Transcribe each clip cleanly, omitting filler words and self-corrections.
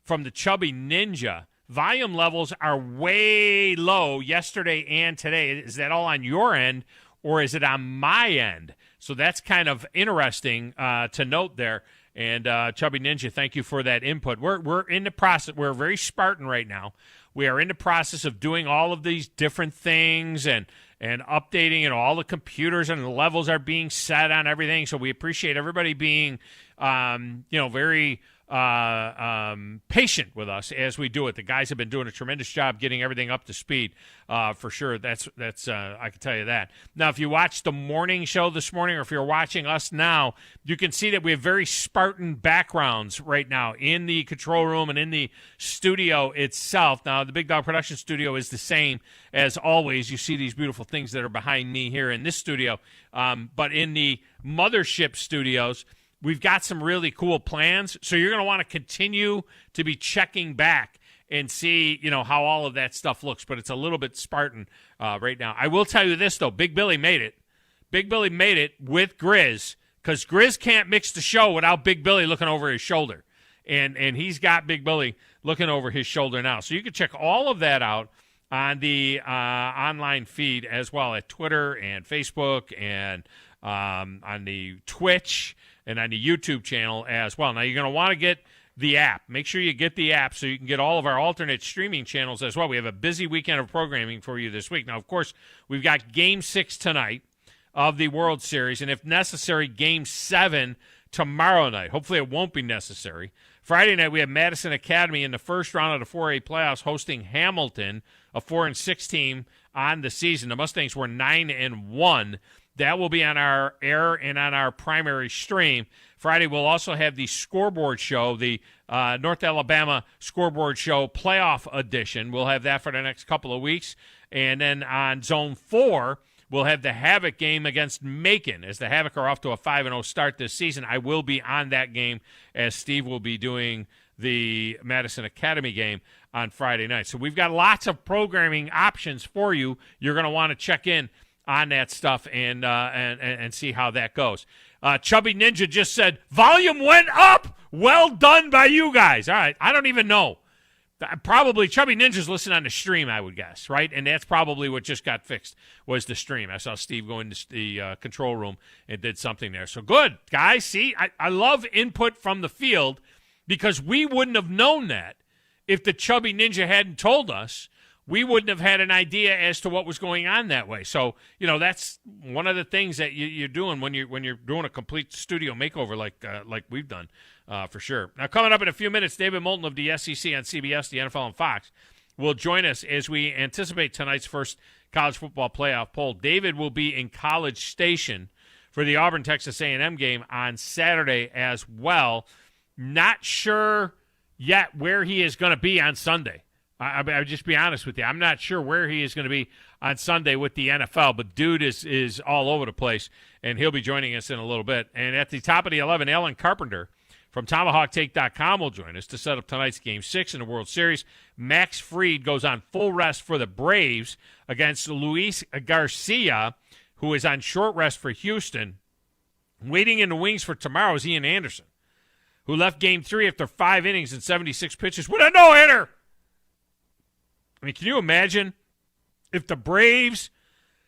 from the Chubby Ninja. Volume levels are way low yesterday and today. Is that all on your end, or is it on my end? So that's kind of interesting to note there. And Chubby Ninja, thank you for that input. We're in the process. We're very Spartan right now. We are in the process of doing all of these different things and updating, and all the computers and the levels are being set on everything. So we appreciate everybody being, very patient with us as we do it. The guys have been doing a tremendous job getting everything up to speed, for sure. That's I can tell you that. Now, if you watched the morning show this morning, or if you're watching us now, you can see that we have very Spartan backgrounds right now in the control room and in the studio itself. Now, the Big Dog Production Studio is the same as always. You see these beautiful things that are behind me here in this studio, but in the mothership studios, we've got some really cool plans, so you're going to want to continue to be checking back and see, how all of that stuff looks. But it's a little bit Spartan right now. I will tell you this, though. Big Billy made it. Big Billy made it with Grizz, because Grizz can't mix the show without Big Billy looking over his shoulder. And he's got Big Billy looking over his shoulder now. So you can check all of that out on the online feed as well, at Twitter and Facebook and on the Twitch and on the YouTube channel as well. Now, you're going to want to get the app. Make sure you get the app so you can get all of our alternate streaming channels as well. We have a busy weekend of programming for you this week. Now, of course, we've got Game 6 tonight of the World Series, and if necessary, Game 7 tomorrow night. Hopefully it won't be necessary. Friday night, we have Madison Academy in the first round of the 4A playoffs hosting Hamilton, a 4-6 team on the season. The Mustangs were 9-1. That will be on our air and on our primary stream. Friday, we'll also have the scoreboard show, the North Alabama scoreboard show playoff edition. We'll have that for the next couple of weeks. And then on Zone 4, we'll have the Havoc game against Macon, as the Havoc are off to a 5-0 start this season. I will be on that game, as Steve will be doing the Madison Academy game on Friday night. So we've got lots of programming options for you. You're going to want to check in on that stuff and see how that goes. Chubby Ninja just said, volume went up. Well done by you guys. All right, I don't even know. Probably Chubby Ninja's listening on the stream, I would guess, right? And that's probably what just got fixed, was the stream. I saw Steve go into the control room and did something there. So good, guys. See, I love input from the field, because we wouldn't have known that if the Chubby Ninja hadn't told us. We wouldn't have had an idea as to what was going on that way. So, that's one of the things that you're doing when you're doing a complete studio makeover like we've done, for sure. Now, coming up in a few minutes, David Moulton of the SEC on CBS, the NFL on Fox, will join us as we anticipate tonight's first college football playoff poll. David will be in College Station for the Auburn-Texas A&M game on Saturday as well. Not sure yet where he is going to be on Sunday. I'll just be honest with you. I'm not sure where he is going to be on Sunday with the NFL, but dude is all over the place, and he'll be joining us in a little bit. And at the top of the 11, Alan Carpenter from TomahawkTake.com will join us to set up tonight's Game 6 in the World Series. Max Fried goes on full rest for the Braves against Luis Garcia, who is on short rest for Houston. Waiting in the wings for tomorrow is Ian Anderson, who left Game 3 after 5 innings and 76 pitches with a no-hitter. I mean, can you imagine if the Braves,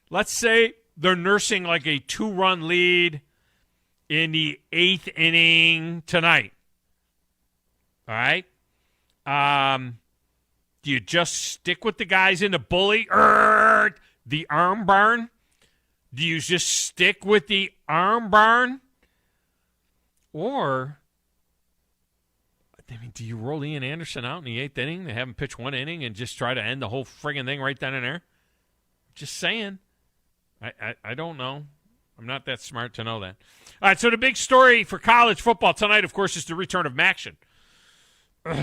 let's say they're nursing like a 2-run lead in the 8th inning tonight, all right? Do you just stick with the guys in the bully, the arm barn? Do you just stick with the arm barn? Or, I mean, do you roll Ian Anderson out in the 8th inning? They have him pitch 1 inning and just try to end the whole friggin' thing right then and there? Just saying. I don't know. I'm not that smart to know that. All right, so the big story for college football tonight, of course, is the return of Maction.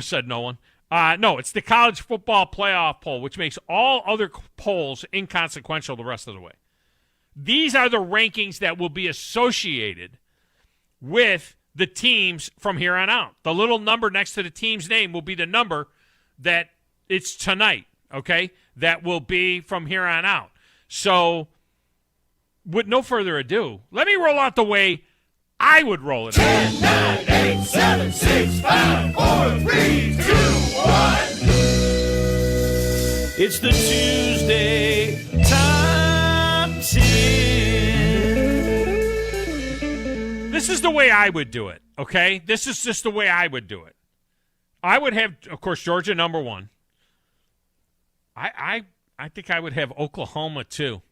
Said no one. No, it's the college football playoff poll, which makes all other polls inconsequential the rest of the way. These are the rankings that will be associated with the teams from here on out. The little number next to the team's name will be the number that it's tonight, okay? That will be from here on out. So, with no further ado, let me roll out the way I would roll it. 10, 9, 8, 7, 6, 5, 4, 3, 2, 1. It's the Tuesday Top 10. This is the way I would do it, okay? This is just the way I would do it. I would have, of course, Georgia number 1. I think I would have Oklahoma, too.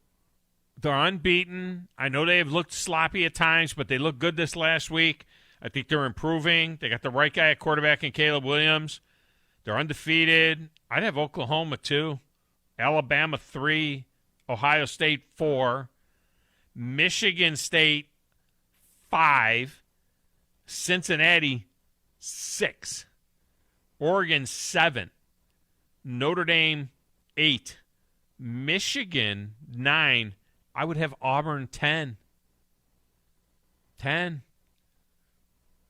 They're unbeaten. I know they have looked sloppy at times, but they looked good this last week. I think they're improving. They got the right guy at quarterback in Caleb Williams. They're undefeated. I'd have Oklahoma 2, Alabama 3, Ohio State 4, Michigan State 5, Cincinnati 6, Oregon 7, Notre Dame 8, Michigan 9. I would have Auburn 10. 10.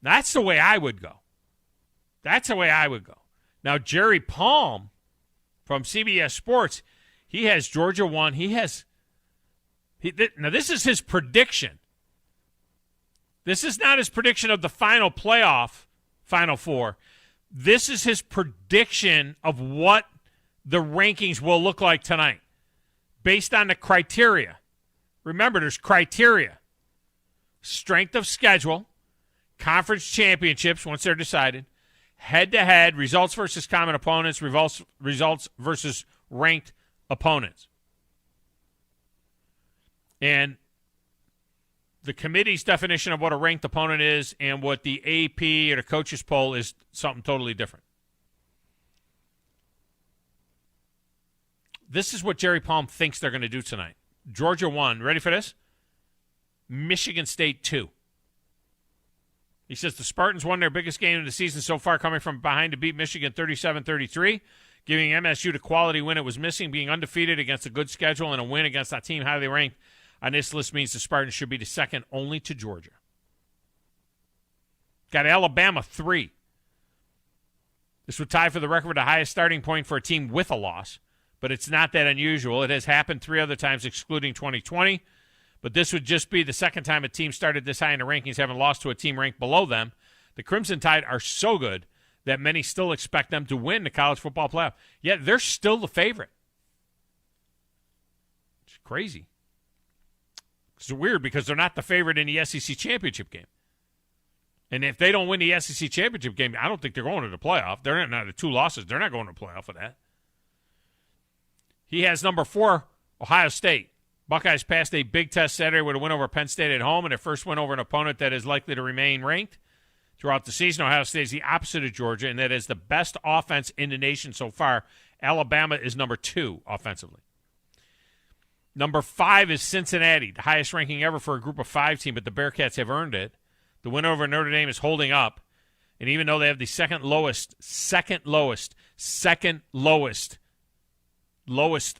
That's the way I would go. That's the way I would go. Now, Jerry Palm from CBS Sports, he has Georgia 1. Now, this is his prediction. This is not his prediction of the final playoff, Final Four. This is his prediction of what the rankings will look like tonight based on the criteria. Remember, there's criteria. Strength of schedule, conference championships once they're decided, head-to-head, results versus common opponents, results versus ranked opponents. And the committee's definition of what a ranked opponent is and what the AP or the coaches poll is something totally different. This is what Jerry Palm thinks they're going to do tonight. Georgia 1. Ready for this? Michigan State 2. He says the Spartans won their biggest game of the season so far, coming from behind to beat Michigan 37-33, giving MSU the quality win it was missing. Being undefeated against a good schedule and a win against a team highly ranked on this list means the Spartans should be the second only to Georgia. Got Alabama 3. This would tie for the record with the highest starting point for a team with a loss, but it's not that unusual. It has happened 3 other times, excluding 2020. But this would just be the second time a team started this high in the rankings, having lost to a team ranked below them. The Crimson Tide are so good that many still expect them to win the college football playoff. Yet they're still the favorite. It's crazy. It's weird because they're not the favorite in the SEC championship game. And if they don't win the SEC championship game, I don't think they're going to the playoff. They're not the 2 losses. They're not going to the playoff for that. He has number 4, Ohio State. Buckeyes passed a big test Saturday with a win over Penn State at home and their first win over an opponent that is likely to remain ranked throughout the season. Ohio State is the opposite of Georgia, and that is the best offense in the nation so far. Alabama is number 2 offensively. Number 5 is Cincinnati, the highest ranking ever for a group of 5 team, but the Bearcats have earned it. The win over Notre Dame is holding up, and even though they have the second lowest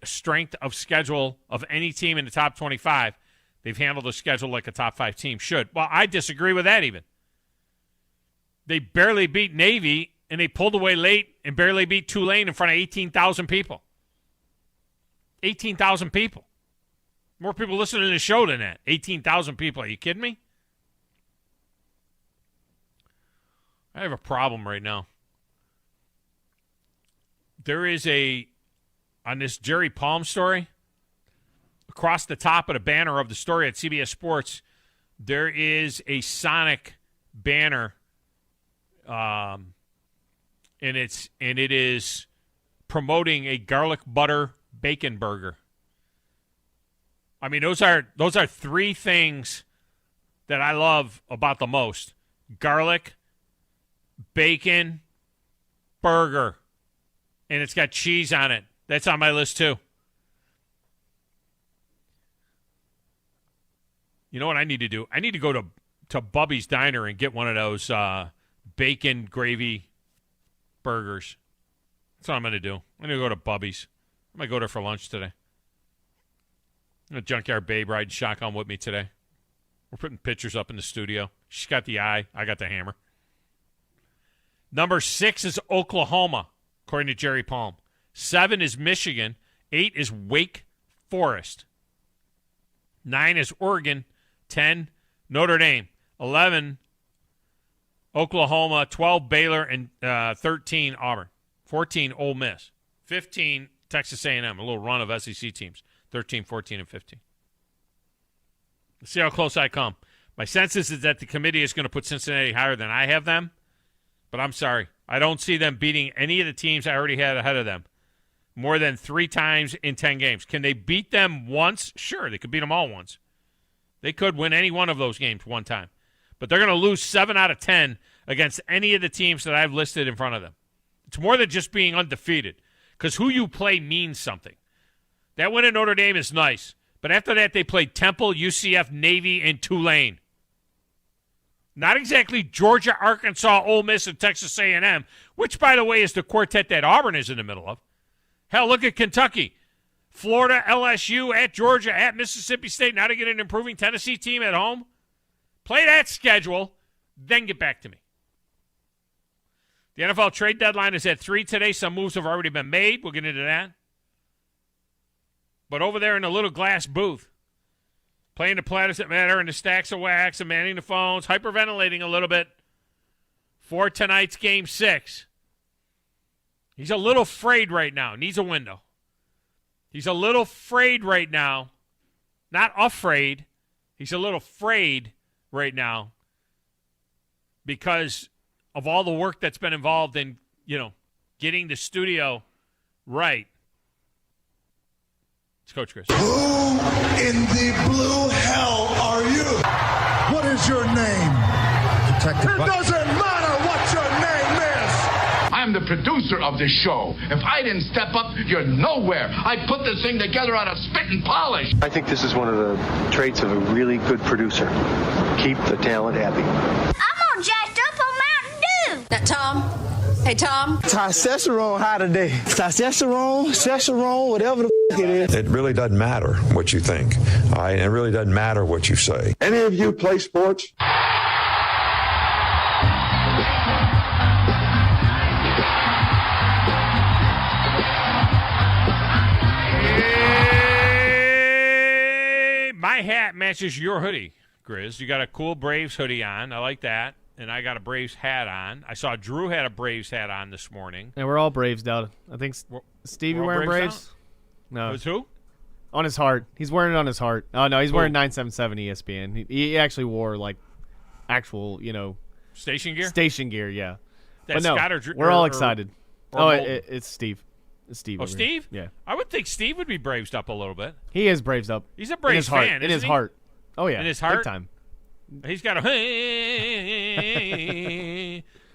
strength of schedule of any team in the top 25, they've handled the schedule like a top 5 team should. Well, I disagree with that even. They barely beat Navy, and they pulled away late and barely beat Tulane in front of 18,000 people. 18,000 people. More people listening to the show than that. 18,000 people. Are you kidding me? I have a problem right now. There is on this Jerry Palm story, across the top of the banner of the story at CBS Sports, there is a Sonic banner, and it is promoting a garlic butter bacon burger. I mean, those are 3 things that I love about the most: garlic, bacon, burger, and it's got cheese on it. That's on my list, too. You know what I need to do? I need to go to Bubby's Diner and get one of those bacon gravy burgers. That's what I'm going to do. I'm going to go to Bubby's. I might go there for lunch today. A Junkyard Babe riding shotgun with me today. We're putting pictures up in the studio. She's got the eye. I got the hammer. Number 6 is Oklahoma, according to Jerry Palm. 7 is Michigan. 8 is Wake Forest. 9 is Oregon. 10, Notre Dame. 11, Oklahoma, 12, Baylor, and 13, Auburn. 14, Ole Miss. 15, Texas A&M, a little run of SEC teams. 13, 14, and 15. Let's see how close I come. My sense is that the committee is going to put Cincinnati higher than I have them, but I'm sorry. I don't see them beating any of the teams I already had ahead of them more than 3 times in 10 games. Can they beat them once? Sure, they could beat them all once. They could win any one of those games one time. But they're going to lose 7 out of 10 against any of the teams that I've listed in front of them. It's more than just being undefeated, because who you play means something. That win at Notre Dame is nice, but after that they played Temple, UCF, Navy, and Tulane. Not exactly Georgia, Arkansas, Ole Miss, and Texas A&M, which, by the way, is the quartet that Auburn is in the middle of. Hell, look at Kentucky. Florida, LSU, at Georgia, at Mississippi State. Now to get an improving Tennessee team at home. Play that schedule, then get back to me. The NFL trade deadline is at 3 today. Some moves have already been made. We'll get into that. But over there in the little glass booth, playing the platters that matter and the stacks of wax and manning the phones, hyperventilating a little bit for tonight's Game 6. He's a little frayed right now. Needs a window. He's a little frayed right now. Not afraid. He's a little frayed right now because of all the work that's been involved in, getting the studio right. It's Coach Chris. Who in the blue hell are you? What is your name? Detective. It doesn't matter what your name is. I'm the producer of this show. If I didn't step up, you're nowhere. I put this thing together out of spit and polish. I think this is one of the traits of a really good producer. Keep the talent happy. I'm all jacked up on Mountain Dew. Now, Tom. Hey, Tom. Testosterone high today. Testosterone, whatever the it is. It really doesn't matter what you think. All right? It really doesn't matter what you say. Any of you play sports? My hat matches your hoodie, Grizz. You got a cool Braves hoodie on. I like that. And I got a Braves hat on. I saw Drew had a Braves hat on this morning. And we're all Braves out. I think Stevie wearing Braves? No. It's who? On his heart. He's wearing it on his heart. Oh, no, he's wearing 977 ESPN. He actually wore, actual, Station gear? Station gear, yeah. That's but no, Scott we're all excited. Or It's Steve. It's Steve. Oh, Steve? Here. Yeah. I would think Steve would be Bravesed up a little bit. He is Bravesed up. He's a Braves fan, In his heart. Oh, yeah. In his heart? Big time. He's got a...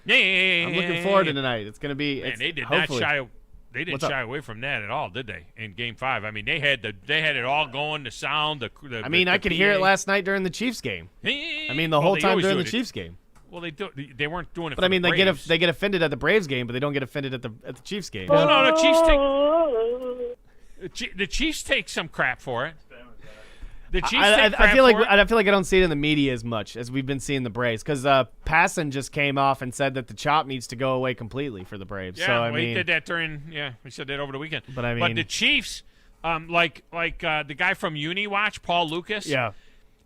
I'm looking forward to tonight. It's going to be... Man, they did hopefully. not shy... They didn't shy away from that at all, did they? In Game 5, I mean, they had it all going. The sound, I could hear it last night during the Chiefs game. The whole time during the Chiefs game. Well, they weren't doing it. But for they get offended at the Braves game, but they don't get offended at the Chiefs game. No, the Chiefs take some crap for it. The Chiefs take crap I feel like for it. I feel like I don't see it in the media as much as we've been seeing the Braves because Passan just came off and said that the chop needs to go away completely for the Braves. Yeah, so he did that we said that over the weekend. But the Chiefs, the guy from UniWatch, Paul Lucas. Yeah.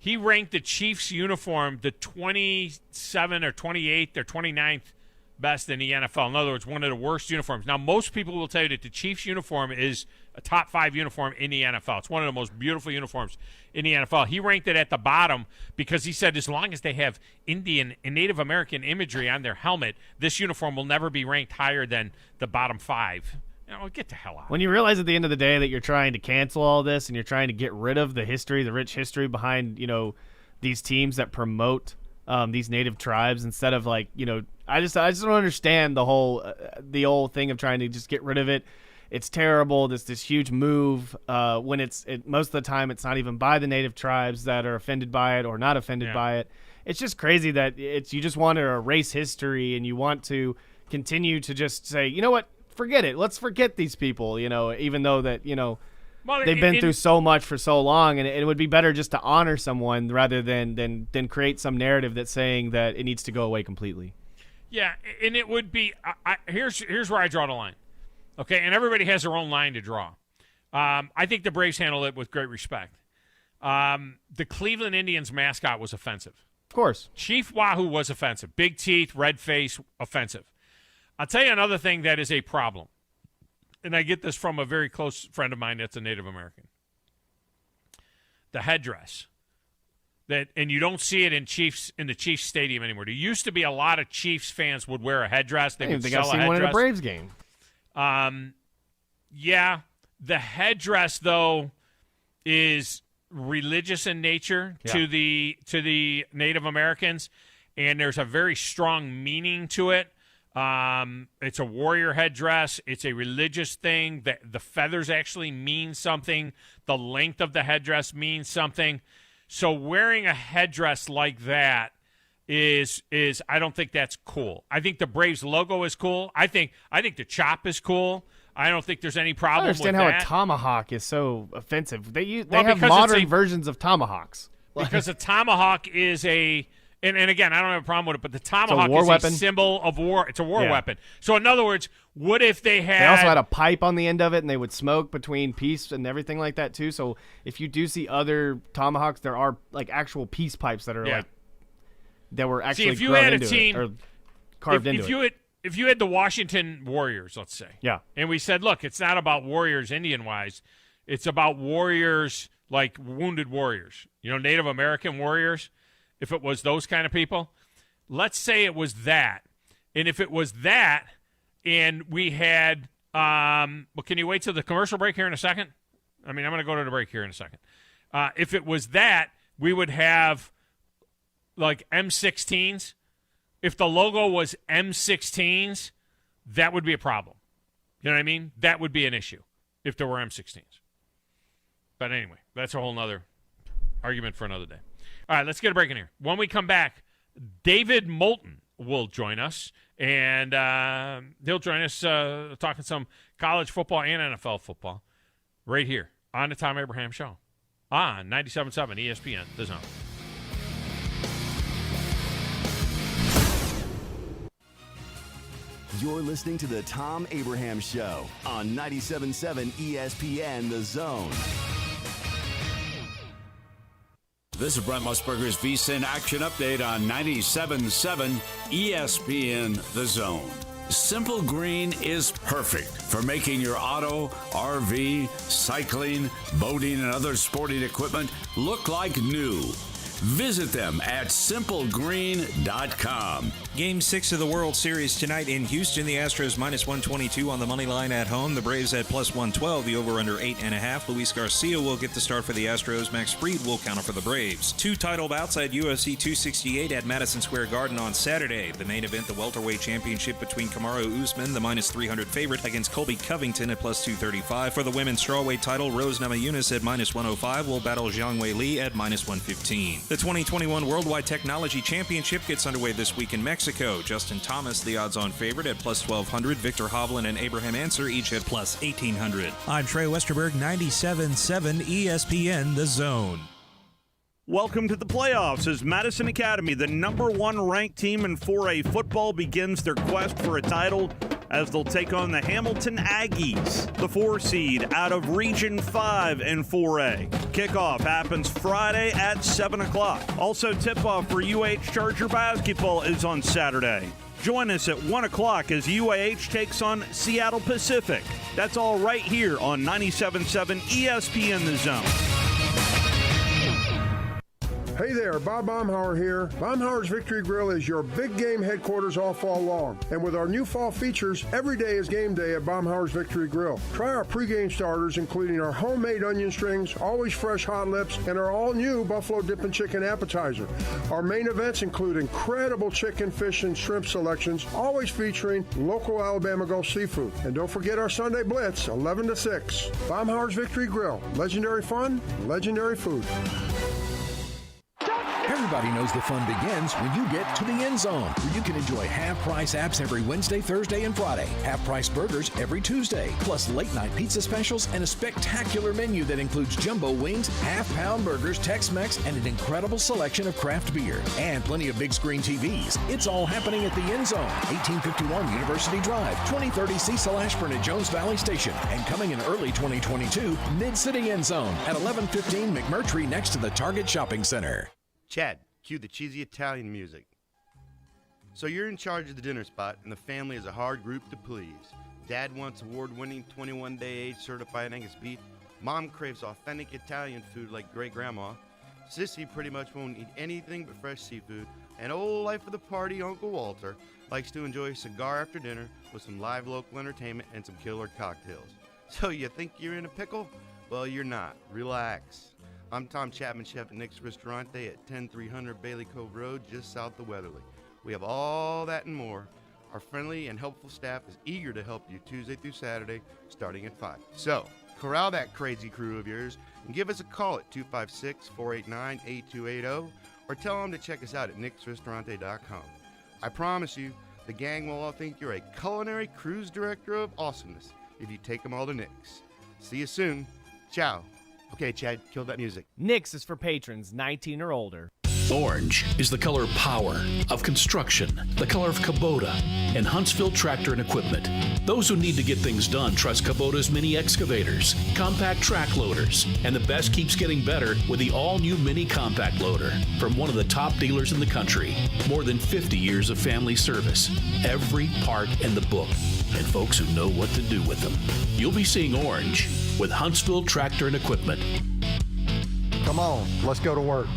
He ranked the Chiefs uniform the 27th or 28th or 29th best in the NFL. In other words, one of the worst uniforms. Now, most people will tell you that the Chiefs uniform is a top 5 uniform in the NFL. It's one of the most beautiful uniforms in the NFL. He ranked it at the bottom because he said as long as they have Indian and Native American imagery on their helmet, this uniform will never be ranked higher than the bottom 5. Get the hell out. When you realize at the end of the day that you're trying to cancel all this and you're trying to get rid of the history, the rich history behind, these teams that promote these native tribes instead of I just don't understand the whole thing of trying to just get rid of it. It's terrible. This huge move when most of the time it's not even by the native tribes that are offended by it or not offended by it. It's just crazy that you just want to erase history and you want to continue to just say, you know what, forget it. Let's forget these people. Even though that they've been through so much for so long, and it would be better just to honor someone rather than create some narrative that's saying that it needs to go away completely. Yeah, and it would be here's where I draw the line. Okay, and everybody has their own line to draw. I think the Braves handled it with great respect. The Cleveland Indians mascot was offensive. Of course. Chief Wahoo was offensive. Big teeth, red face, offensive. I'll tell you another thing that is a problem, and I get this from a very close friend of mine that's a Native American. The headdress. And you don't see it in the Chiefs Stadium anymore. There used to be a lot of Chiefs fans would wear a headdress. They would sell a headdress. One in a Braves game. Yeah, the headdress though is religious in nature to the Native Americans, and there's a very strong meaning to it. It's a warrior headdress. It's a religious thing. The feathers actually mean something. The length of the headdress means something. So wearing a headdress like that is I don't think that's cool. I think the Braves logo is cool. I think the chop is cool. I don't think there's any problem with that. I understand how a tomahawk is so offensive. They have modern versions of tomahawks. Because a tomahawk is and again, I don't have a problem with it, but the tomahawk is a symbol of war. It's a war weapon. So in other words, what if they had... They also had a pipe on the end of it, and they would smoke between peace and everything like that, too. So if you do see other tomahawks, there are, like, actual peace pipes that are, that were actually if you had a team, or carved into it. If you had the Washington Warriors, let's say, and we said, look, it's not about warriors Indian-wise. It's about warriors, like wounded warriors, Native American warriors. If it was those kind of people, let's say it was that. And if it was that, and we had, can you wait till the commercial break here in a second? I mean, I'm going to go to the break here in a second. If it was that, we would have like M16s. If the logo was M16s, that would be a problem. You know what I mean? That would be an issue if there were M16s. But anyway, that's a whole nother argument for another day. All right, let's get a break in here. When we come back, David Moulton will join us, and he'll join us talking some college football and NFL football right here on the Thom Abraham Show on 97.7 ESPN, The Zone. You're listening to the Thom Abraham Show on 97.7 ESPN, The Zone. This is Brent Musburger's VSiN Action Update on 97.7 ESPN The Zone. Simple Green is perfect for making your auto, RV, cycling, boating, and other sporting equipment look like new. Visit them at simplegreen.com. Game 6 of the World Series tonight in Houston. The Astros minus 122 on the money line at home. The Braves at plus 112. The over-under 8.5. Luis Garcia will get the start for the Astros. Max Fried will counter for the Braves. 2 title bouts at UFC 268 at Madison Square Garden on Saturday. The main event, the welterweight championship between Kamaru Usman, the minus 300 favorite, against Colby Covington at plus 235. For the women's strawweight title, Rose Namajunas at minus 105 will battle Zhang Wei Li at minus 115. The 2021 Worldwide Technology Championship gets underway this week in Mexico. Justin Thomas, the odds-on favorite, at plus 1,200. Victor Hovland and Abraham Answer each at plus 1,800. I'm Trey Westerberg, 97.7 ESPN The Zone. Welcome to the playoffs as Madison Academy, the number 1 ranked team in 4A football, begins their quest for a title as they'll take on the Hamilton Aggies, the 4 seed out of Region 5 in 4A. Kickoff happens Friday at 7 o'clock. Also, tip-off for UAH Charger basketball is on Saturday. Join us at 1 o'clock as UAH takes on Seattle Pacific. That's all right here on 97.7 ESPN The Zone. Hey there, Bob Baumhauer here. Baumhauer's Victory Grill is your big game headquarters all fall long. And with our new fall features, every day is game day at Baumhauer's Victory Grill. Try our pregame starters, including our homemade onion strings, always fresh hot lips, and our all-new Buffalo Dippin' Chicken appetizer. Our main events include incredible chicken, fish, and shrimp selections, always featuring local Alabama Gulf seafood. And don't forget our Sunday Blitz, 11 to 6. Baumhauer's Victory Grill. Legendary fun, legendary food. Everybody knows the fun begins when you get to the end zone, where you can enjoy half-price apps every Wednesday, Thursday, and Friday, half-price burgers every Tuesday, plus late-night pizza specials and a spectacular menu that includes jumbo wings, half-pound burgers, Tex-Mex, and an incredible selection of craft beer, and plenty of big-screen TVs. It's all happening at the end zone, 1851 University Drive, 2030 Cecil Ashburn at Jones Valley Station, and coming in early 2022, Mid-City End Zone at 1115 McMurtry next to the Target Shopping Center. Chad, Cue the cheesy Italian music. So you're in charge of the dinner spot, and the family is a hard group to please. Dad wants award-winning 21-day age certified Angus beef. Mom craves authentic Italian food like great-grandma. Sissy pretty much won't eat anything but fresh seafood. And old life of the party, Uncle Walter, likes to enjoy a cigar after dinner with some live local entertainment and some killer cocktails. So you think you're in a pickle? Well, you're not. Relax. I'm Tom Chapman, chef at Nick's Ristorante at 10300 Bailey Cove Road, just south of Weatherly. We have all that and more. Our friendly and helpful staff is eager to help you Tuesday through Saturday, starting at 5. So, corral that crazy crew of yours and give us a call at 256-489-8280 or tell them to check us out at nicksristorante.com. I promise you, the gang will all think you're a culinary cruise director of awesomeness if you take them all to Nick's. See you soon. Ciao. Okay, Chad, kill that music. Nick's is for patrons 19 or older. Orange is the color of power, of construction, the color of Kubota, and Huntsville Tractor and Equipment. Those who need to get things done trust Kubota's mini excavators, compact track loaders, and the best keeps getting better with the all-new mini compact loader from one of the top dealers in the country. More than 50 years of family service, every part in the book, and folks who know what to do with them. You'll be seeing orange with Huntsville Tractor and Equipment. Come on, let's go to work.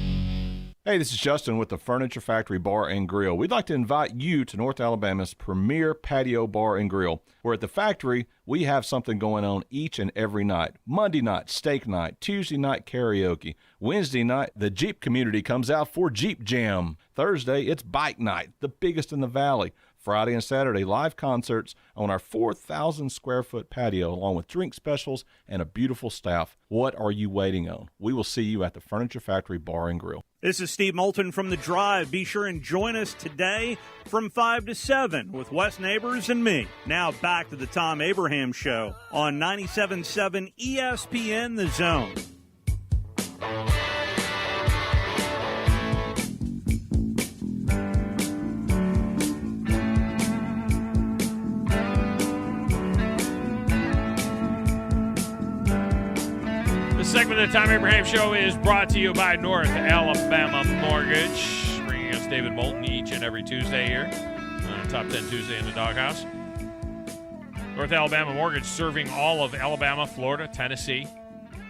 Hey, this is Justin with the Furniture Factory Bar and Grill. We'd like to invite you to North Alabama's premier patio bar and grill, where at the factory, we have something going on each and every night. Monday night, steak night. Tuesday night, karaoke. Wednesday night, the Jeep community comes out for Jeep Jam. Thursday, it's bike night, the biggest in the valley. Friday and Saturday, live concerts on our 4,000-square-foot patio, along with drink specials and a beautiful staff. What are you waiting on? We will see you at the Furniture Factory Bar and Grill. This is Steve Moulton from The Drive. Be sure and join us today from 5 to 7 with Wes Neighbors and me. Now back to the Thom Abraham Show on 97.7 ESPN The Zone. This segment of the Thom Abraham Show is brought to you by North Alabama Mortgage, bringing us David Moulton each and every Tuesday here on Top 10 Tuesday in the Doghouse. North Alabama Mortgage serving all of Alabama, Florida, Tennessee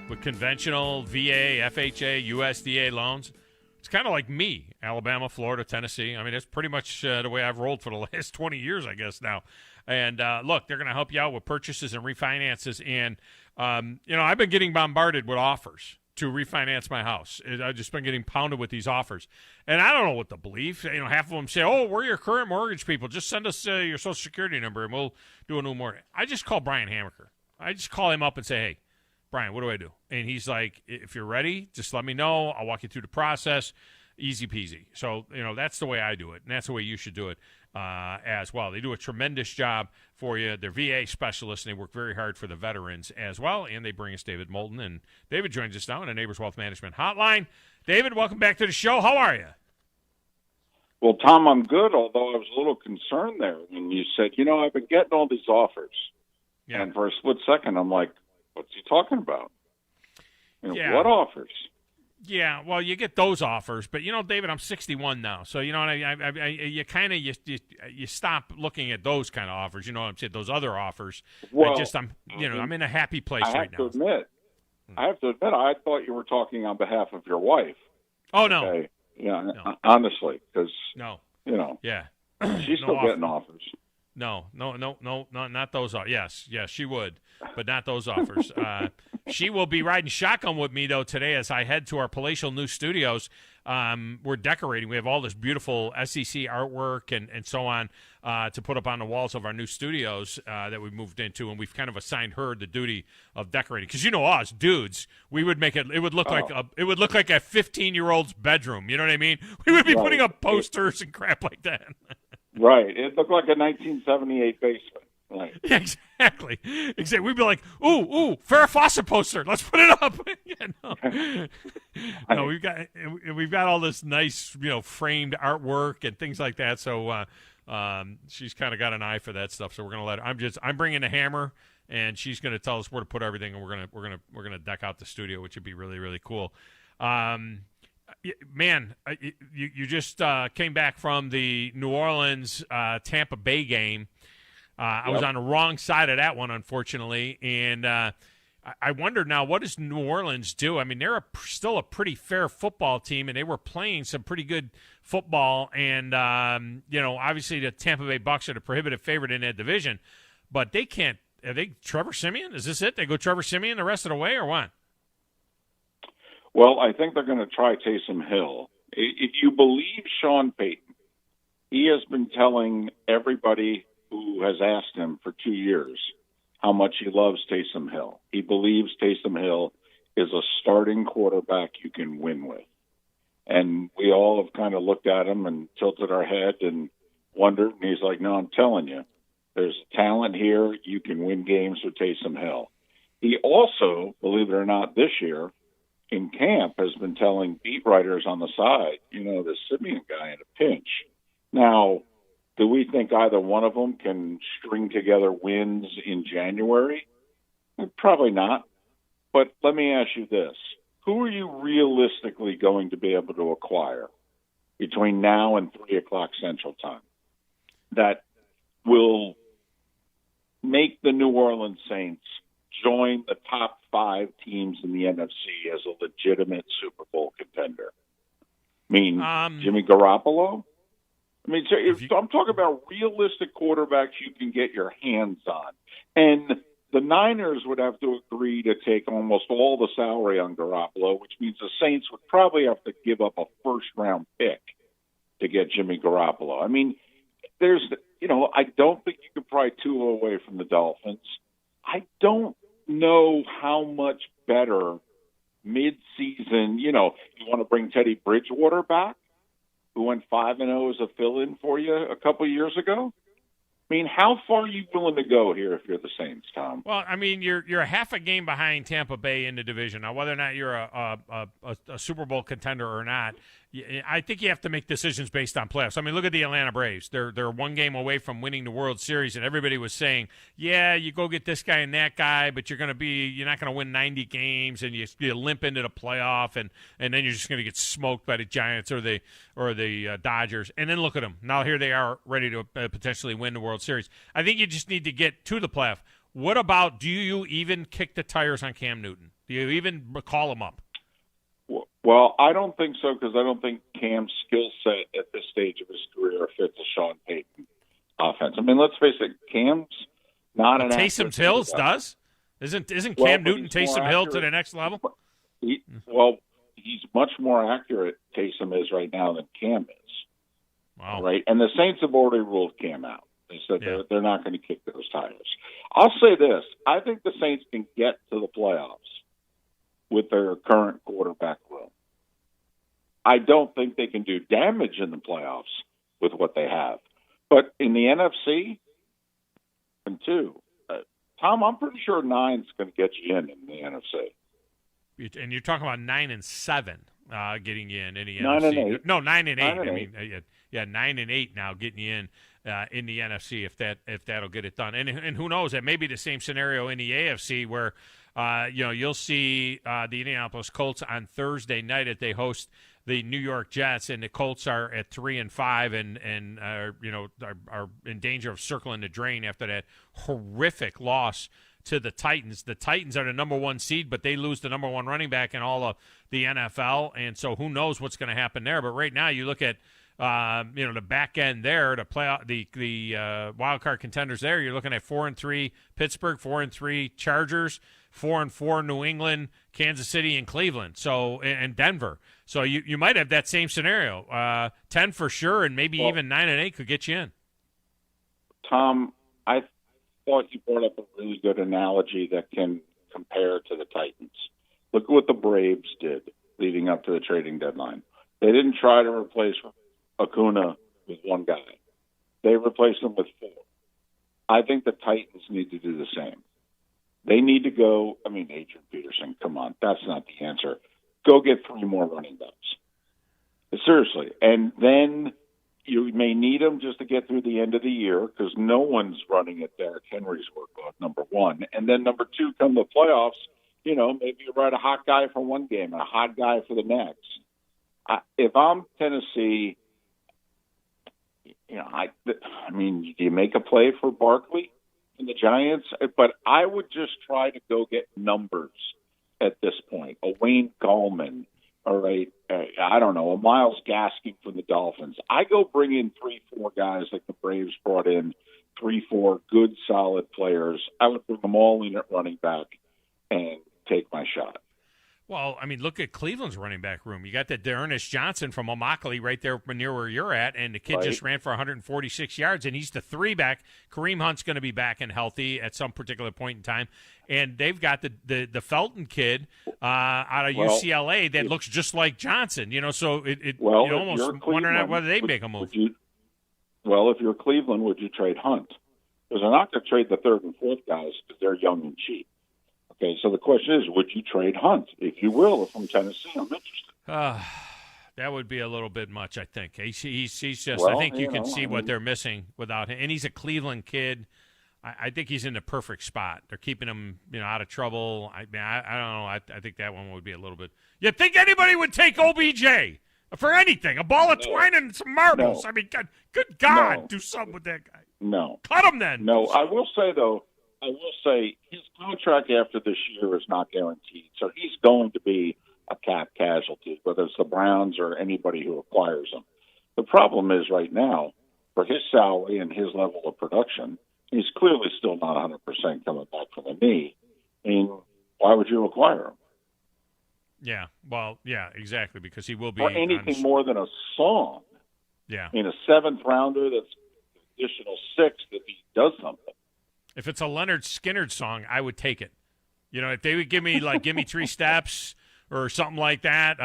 with conventional VA, FHA, USDA loans. It's kind of like me, Alabama, Florida, Tennessee. I mean, it's pretty much the way I've rolled for the last 20 years, I guess, now. And, look, they're going to help you out with purchases and refinances. And, I've been getting bombarded with offers to refinance my house. I've just been getting pounded with these offers. And I don't know what to believe. Half of them say, oh, we're your current mortgage people. Just send us your Social Security number, and we'll do a new mortgage. I just call Brian Hammaker. I just call him up and say, hey, Brian, what do I do? And he's like, if you're ready, just let me know. I'll walk you through the process. Easy peasy. So, that's the way I do it, and that's the way you should do it as well. They do a tremendous job for you. They're VA specialists, and they work very hard for the veterans as well, and they bring us David Moulton. And David joins us now on the Neighbors Wealth Management Hotline. David, welcome back to the show. How are you? Well, Tom, I'm good, although I was a little concerned there when you said, I've been getting all these offers. Yeah. And for a split second, I'm like, what's he talking about? What offers? Yeah, well, you get those offers, but David, I'm 61 now, so you stop looking at those kind of offers. You know what I'm saying? Those other offers. Well, I'm in a happy place right now. I have to admit, I thought you were talking on behalf of your wife. Oh no, okay. Yeah, no. Honestly, because yeah, she's still getting offers. No, not those. Yes, she would, but not those offers. She will be riding shotgun with me, though, today as I head to our palatial new studios. We're decorating. We have all this beautiful SEC artwork and so on to put up on the walls of our new studios that we moved into, and we've kind of assigned her the duty of decorating. Because us dudes, we would make it. It would look like a 15-year-old's bedroom. You know what I mean? We would be putting up posters and crap like that. Right. It looked like a 1978 basement. Right. Yeah, exactly. We'd be like, ooh, Farrah Fawcett poster. Let's put it up. No, we've got all this nice, framed artwork and things like that. So she's kind of got an eye for that stuff. So we're gonna let her. I'm bringing the hammer, and she's gonna tell us where to put everything, and we're gonna deck out the studio, which would be really, really cool. Man, you just came back from the New Orleans Tampa Bay game. I was on the wrong side of that one, unfortunately, and I wonder now, what does New Orleans do? I mean, they're still a pretty fair football team, and they were playing some pretty good football. And obviously the Tampa Bay Bucs are the prohibitive favorite in that division, but they can't. Are they Trevor Siemian? Is this it? They go Trevor Siemian the rest of the way, or what? Well, I think they're going to try Taysom Hill. If you believe Sean Payton, he has been telling everybody who has asked him for 2 years how much he loves Taysom Hill. He believes Taysom Hill is a starting quarterback you can win with. And we all have kind of looked at him and tilted our head and wondered. And he's like, no, I'm telling you, there's talent here. You can win games with Taysom Hill. He also, believe it or not, this year in camp has been telling beat writers on the side, the Simeon guy in a pinch. Now, do we think either one of them can string together wins in January? Probably not. But let me ask you this. Who are you realistically going to be able to acquire between now and 3 o'clock Central Time that will make the New Orleans Saints join the top 5 teams in the NFC as a legitimate Super Bowl contender? I mean, Jimmy Garoppolo? I mean, so I'm talking about realistic quarterbacks you can get your hands on. And the Niners would have to agree to take almost all the salary on Garoppolo, which means the Saints would probably have to give up a first-round pick to get Jimmy Garoppolo. I mean, I don't think you could pry Tua away from the Dolphins. I don't know how much better mid-season, you want to bring Teddy Bridgewater back, who went 5-0 as a fill-in for you a couple of years ago? I mean, how far are you willing to go here if you're the Saints, Tom? Well, I mean, you're a half a game behind Tampa Bay in the division. Now, whether or not you're a Super Bowl contender or not, I think you have to make decisions based on playoffs. I mean, look at the Atlanta Braves. They're 1 game away from winning the World Series, and everybody was saying, yeah, you go get this guy and that guy, but you're not going to win 90 games, and you limp into the playoff, and then you're just going to get smoked by the Giants or the Dodgers. And then look at them. Now here they are ready to potentially win the World Series. I think you just need to get to the playoff. What about, do you even kick the tires on Cam Newton? Do you even call him up? Well, I don't think so, because I don't think Cam's skill set at this stage of his career fits a Sean Payton offense. I mean, let's face it, Cam's not an Taysom Hill does? Isn't Cam Newton Taysom Hill to the next level? He's much more accurate, Taysom is right now, than Cam is. Wow. Right? And the Saints have already ruled Cam out. They said they're not going to kick those tires. I'll say this. I think the Saints can get to the playoffs with their current quarterback room. I don't think they can do damage in the playoffs with what they have. But in the NFC, and 2, Tom, I'm pretty sure 9's going to get you in the NFC. And you're talking about 9 and 7 getting you in the 9 NFC. And 8. No, 9 and 8. 9 and 8. 9 and 8 now getting you in the NFC if that'll get it done. And who knows? That may be the same scenario in the AFC where you'll see the Indianapolis Colts on Thursday night if they host the New York Jets, and the Colts are at 3-5 and are in danger of circling the drain after that horrific loss to the Titans. The Titans are the number 1 seed, but they lose the number 1 running back in all of the NFL, and so who knows what's going to happen there. But right now, you look at the back end there, the playoff, the wild card contenders there. You're looking at 4-3 Pittsburgh, 4-3 Chargers, 4-4 New England, Kansas City, and Cleveland. So and Denver. So you might have that same scenario. 10 for sure, and maybe even 9 and 8 could get you in. Tom, I thought you brought up a really good analogy that can compare to the Titans. Look at what the Braves did leading up to the trading deadline. They didn't try to replace Acuna with 1 guy. They replaced him with 4. I think the Titans need to do the same. They need to go, Adrian Peterson, come on, that's not the answer. Go get 3 more running backs. Seriously. And then you may need them just to get through the end of the year because no one's running at Derrick Henry's workload, number 1. And then number 2, come the playoffs, maybe you ride a hot guy for 1 game and a hot guy for the next. If I'm Tennessee, I mean, do you make a play for Barkley and the Giants? But I would just try to go get numbers at this point. A Wayne Gallman, all right, I don't know, a Myles Gaskin from the Dolphins. I go bring in 3-4 guys like the Braves brought in, 3-4 good, solid players. I would bring them all in at running back and take my shot. Well, I mean, look at Cleveland's running back room. You got that Ernest Johnson from Immokalee right there near where you're at, and the kid just ran for 146 yards, and he's the 3-back. Kareem Hunt's going to be back and healthy at some particular point in time. And they've got the Felton kid out of UCLA that looks just like Johnson. So you almost wondering whether they make a move. If you're Cleveland, would you trade Hunt? Because they're not going to trade the 3rd and 4th guys because they're young and cheap. Okay, so the question is, would you trade Hunt? If you will, from Tennessee, I'm interested. That would be a little bit much, I think. He's just. I think you can see what they're missing without him, and he's a Cleveland kid. I think he's in the perfect spot. They're keeping him, out of trouble. I don't know. I think that one would be a little bit. You think anybody would take OBJ for anything? A ball of twine and some marbles. No. I mean, good God, do something with that guy. No, cut him then. No, I will say his contract after this year is not guaranteed, so he's going to be a cap casualty, whether it's the Browns or anybody who acquires him. The problem is right now, for his salary and his level of production, he's clearly still not 100% coming back from the knee. I mean, why would you acquire him? Yeah, well, yeah, exactly, because he will be. Or anything more than a song. Yeah. I mean, a 7th rounder that's additional 6th if he does something. If it's a Leonard Skinner song, I would take it. If they would give me 3 steps or something like that,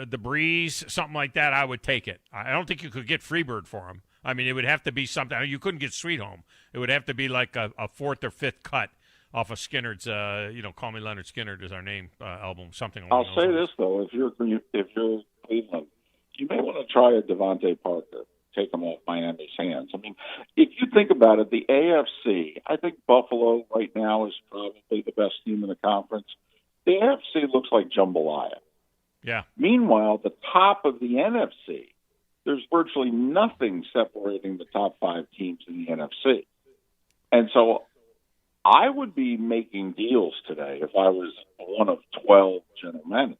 the breeze, something like that, I would take it. I don't think you could get Freebird for him. I mean, it would have to be something. You couldn't get Sweet Home. It would have to be like a 4th or 5th cut off of Skinner's, Call Me Leonard Skinner is our name album, something along I'll say this, though. If you're Cleveland, you may want to try a Devontae Parker. Take him off Miami's hands. I mean, if you think about it, the AFC, I think Buffalo right now is probably the best team in the conference. The AFC looks like jambalaya. Yeah. Meanwhile, the top of the NFC, there's virtually nothing separating the top 5 teams in the NFC. And so I would be making deals today if I was one of 12 general managers.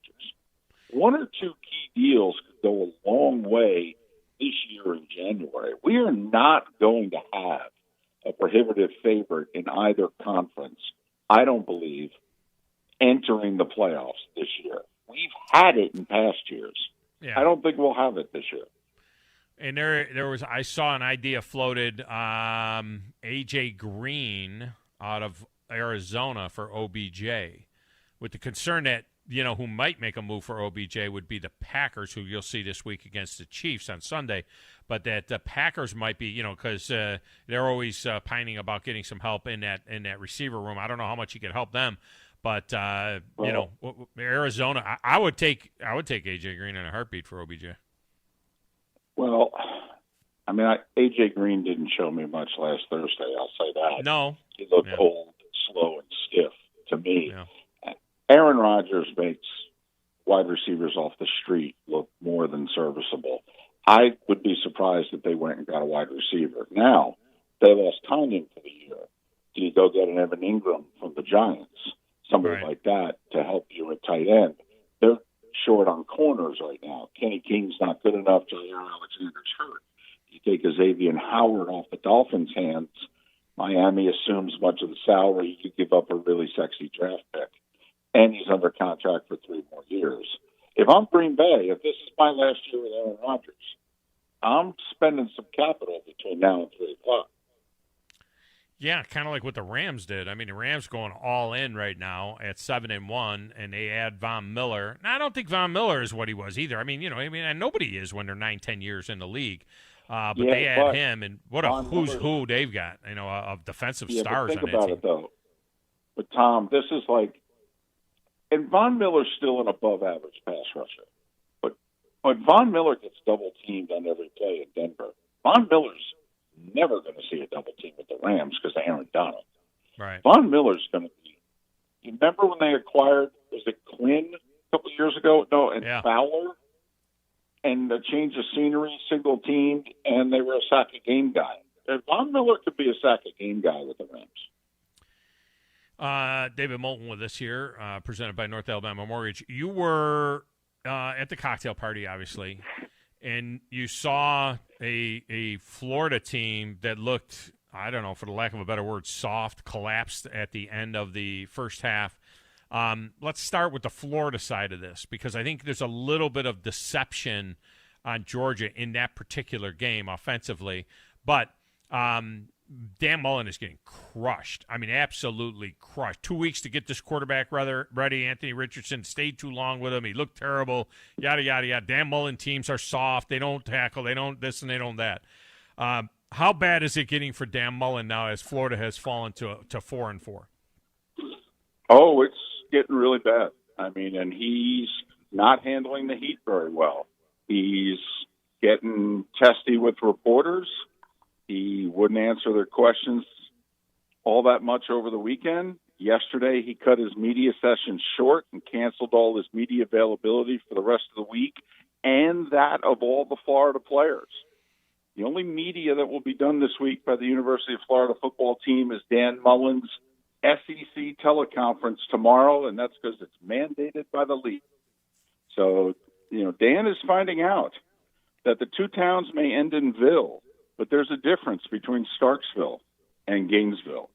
1 or 2 key deals could go a long way this year in January. We are not going to have a prohibitive favorite in either conference, I don't believe, entering the playoffs this year. We've had it in past years. Yeah. I don't think we'll have it this year. And I saw an idea floated, A.J. Green out of Arizona for OBJ, with the concern that, who might make a move for OBJ would be the Packers, who you'll see this week against the Chiefs on Sunday, but that the Packers might be, because they're always pining about getting some help in that receiver room. I don't know how much you could help them, but Arizona, I would take A.J. Green in a heartbeat for OBJ. Well, I mean, A.J. Green didn't show me much last Thursday, I'll say that. No. He looked old, slow, and stiff to me. Yeah. Aaron Rodgers makes wide receivers off the street look more than serviceable. I would be surprised if they went and got a wide receiver. Now, they lost Tanyan for the year. Do you go get an Evan Ingram from the Giants, somebody like that, to help you at tight end? They're short on corners right now. Kenny King's not good enough. Jair Alexander's hurt. You take Xavier Howard off the Dolphins' hands, Miami assumes much of the salary. You give up a really sexy draft pick. And he's under contract for 3 more years. If I'm Green Bay, if this is my last year with Aaron Rodgers, I'm spending some capital between now and 3 o'clock. Yeah, kind of like what the Rams did. I mean, the Rams going all in right now at 7-1, and they add Von Miller. Now, I don't think Von Miller is what he was either. I mean, and nobody is when they're 9-10 years in the league. But they add him, and what a who's who they've got, of defensive stars think on that about team. It, though. But, Tom, this is like, and Von Miller's still an above-average pass rusher. But when Von Miller gets double-teamed on every play in Denver, Von Miller's never going to see a double-team with the Rams because of Aaron Donald. Right. Von Miller's going to be – you remember when they acquired, was it Quinn a couple of years ago? No, and Fowler? and a change of scenery, single teamed, and they were a sack-a-game guy. Von Miller could be a sack-a-game guy with the Rams. David Moulton with us here, presented by North Alabama Mortgage. You were at the cocktail party, obviously, and you saw a Florida team that looked, I don't know, for the lack of a better word, soft, collapsed at the end of the first half. Let's start with the Florida side of this, because I think there's a little bit of deception on Georgia in that particular game offensively. But Dan Mullen is getting crushed. I mean, absolutely crushed. 2 weeks to get this quarterback ready. Anthony Richardson stayed too long with him. He looked terrible, yada, yada, yada. Dan Mullen teams are soft. They don't tackle. They don't this and they don't that. How bad is it getting for Dan Mullen now as Florida has fallen to 4-4? Oh, it's getting really bad. I mean, and he's not handling the heat very well. He's getting testy with reporters. He wouldn't answer their questions all that much over the weekend. Yesterday, he cut his media session short and canceled all his media availability for the rest of the week, and that of all the Florida players. The only media that will be done this week by the University of Florida football team is Dan Mullen's SEC teleconference tomorrow, and that's because it's mandated by the league. So, Dan is finding out that the two towns may end in Ville, but there's a difference between Starksville and Gainesville.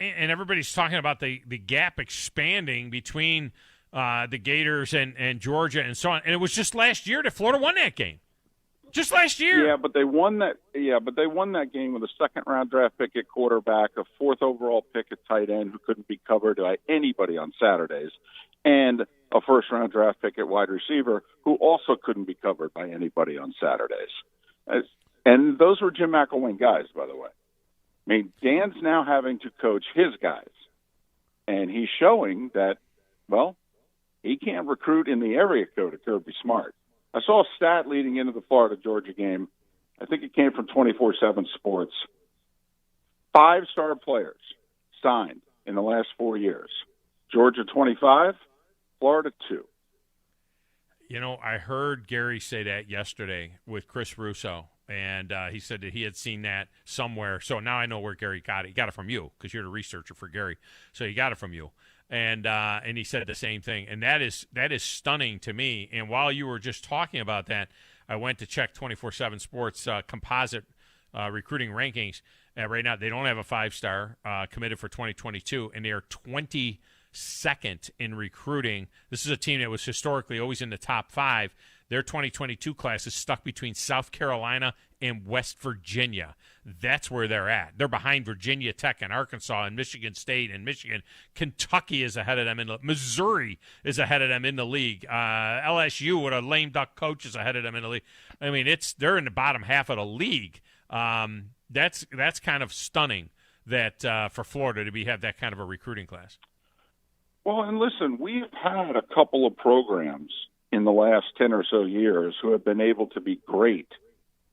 And everybody's talking about the gap expanding between the Gators and Georgia and so on. And it was just last year that Florida won that game. Just last year. Yeah, but they won that. Yeah, but they won that game with a second-round draft pick at quarterback, a fourth overall pick at tight end who couldn't be covered by anybody on Saturdays, and a first-round draft pick at wide receiver who also couldn't be covered by anybody on Saturdays. And those were Jim McElwain guys, by the way. I mean, Dan's now having to coach his guys, and he's showing that, well, he can't recruit in the area code at Kirby Smart. I saw a stat leading into the Florida-Georgia game. I think it came from 24/7 Sports. 5-star players signed in the last 4 years. Georgia 25, Florida 2. I heard Gary say that yesterday with Chris Russo, and he said that he had seen that somewhere. So now I know where Gary got it. He got it from you because you're the researcher for Gary. So he got it from you. And he said the same thing, and that is stunning to me. And while you were just talking about that, I went to check 24/7 Sports composite recruiting rankings. Right now, they don't have a 5-star committed for 2022, and they are 22nd in recruiting. This is a team that was historically always in the top 5. Their 2022 class is stuck between South Carolina and West Virginia. That's where they're at. They're behind Virginia Tech and Arkansas and Michigan State and Michigan. Kentucky is ahead of them. Missouri is ahead of them in the league. LSU with a lame duck coach is ahead of them in the league. I mean, they're in the bottom half of the league. That's kind of stunning that for Florida to have that kind of a recruiting class. Well, and listen, we've had a couple of programs in the last 10 or so years who have been able to be great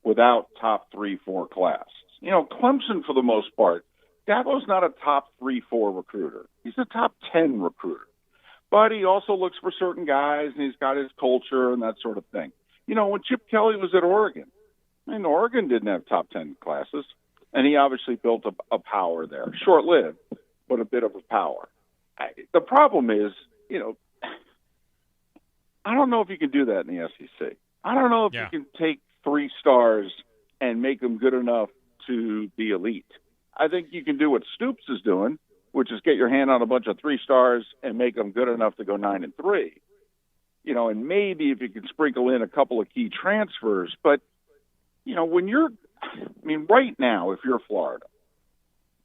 without top 3-4 class. Clemson, for the most part, Dabo's not a top 3-4 recruiter. He's a top 10 recruiter. But he also looks for certain guys, and he's got his culture and that sort of thing. When Chip Kelly was at Oregon, Oregon didn't have top 10 classes, and he obviously built a power there. Short-lived, but a bit of a power. The problem is, I don't know if you can do that in the SEC. I don't know if you can take 3 stars and make them good enough to be elite. I think you can do what Stoops is doing, which is get your hand on a bunch of 3 stars and make them good enough to go 9-3. And maybe if you can sprinkle in a couple of key transfers. But, right now, if you're Florida,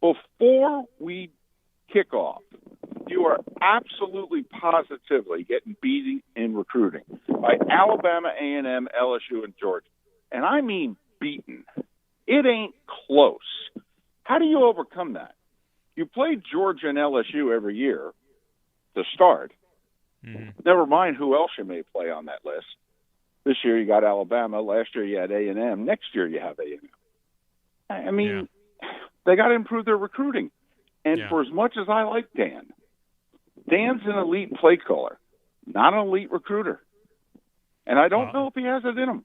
before we kick off, you are absolutely positively getting beaten in recruiting by Alabama, A&M, LSU, and Georgia. And I mean beaten. It ain't close. How do you overcome that? You play Georgia and LSU every year to start. Mm-hmm. Never mind who else you may play on that list. This year you got Alabama. Last year you had A&M. Next year you have A&M. I mean, they got to improve their recruiting. And for as much as I like Dan's an elite play caller, not an elite recruiter. And I don't know if he has it in him.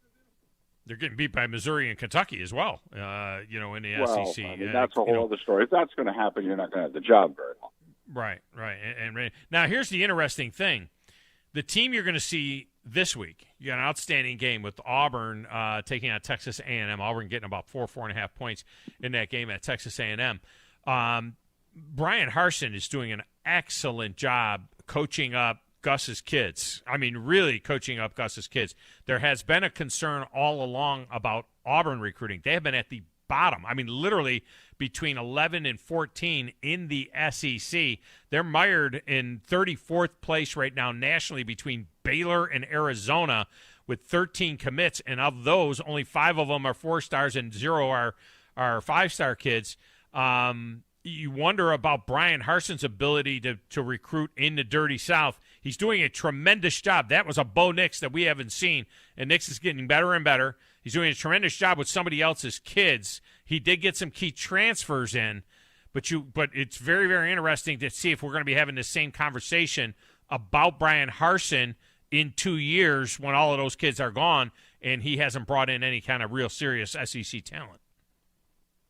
They're getting beat by Missouri and Kentucky as well, in the SEC. I mean, that's a whole other story. If that's going to happen, you're not going to have the job very long. Right. And now here's the interesting thing. The team you're going to see this week, you got an outstanding game with Auburn taking on Texas A&M. Auburn getting about 4.5 points in that game at Texas A&M. Brian Harsin is doing an excellent job coaching up Gus's kids. I mean, really coaching up Gus's kids. There has been a concern all along about Auburn recruiting. They have been at the bottom. I mean, literally between 11 and 14 in the SEC. They're mired in 34th place right now nationally between Baylor and Arizona with 13 commits, and of those, only 5 of them are 4-stars and 0 are 5-star kids. You wonder about Brian Harsin's ability to recruit in the Dirty South. He's doing a tremendous job. That was a Bo Nix that we haven't seen, and Nix is getting better and better. He's doing a tremendous job with somebody else's kids. He did get some key transfers in, but it's very, very interesting to see if we're going to be having the same conversation about Brian Harsin in 2 years when all of those kids are gone and he hasn't brought in any kind of real serious SEC talent.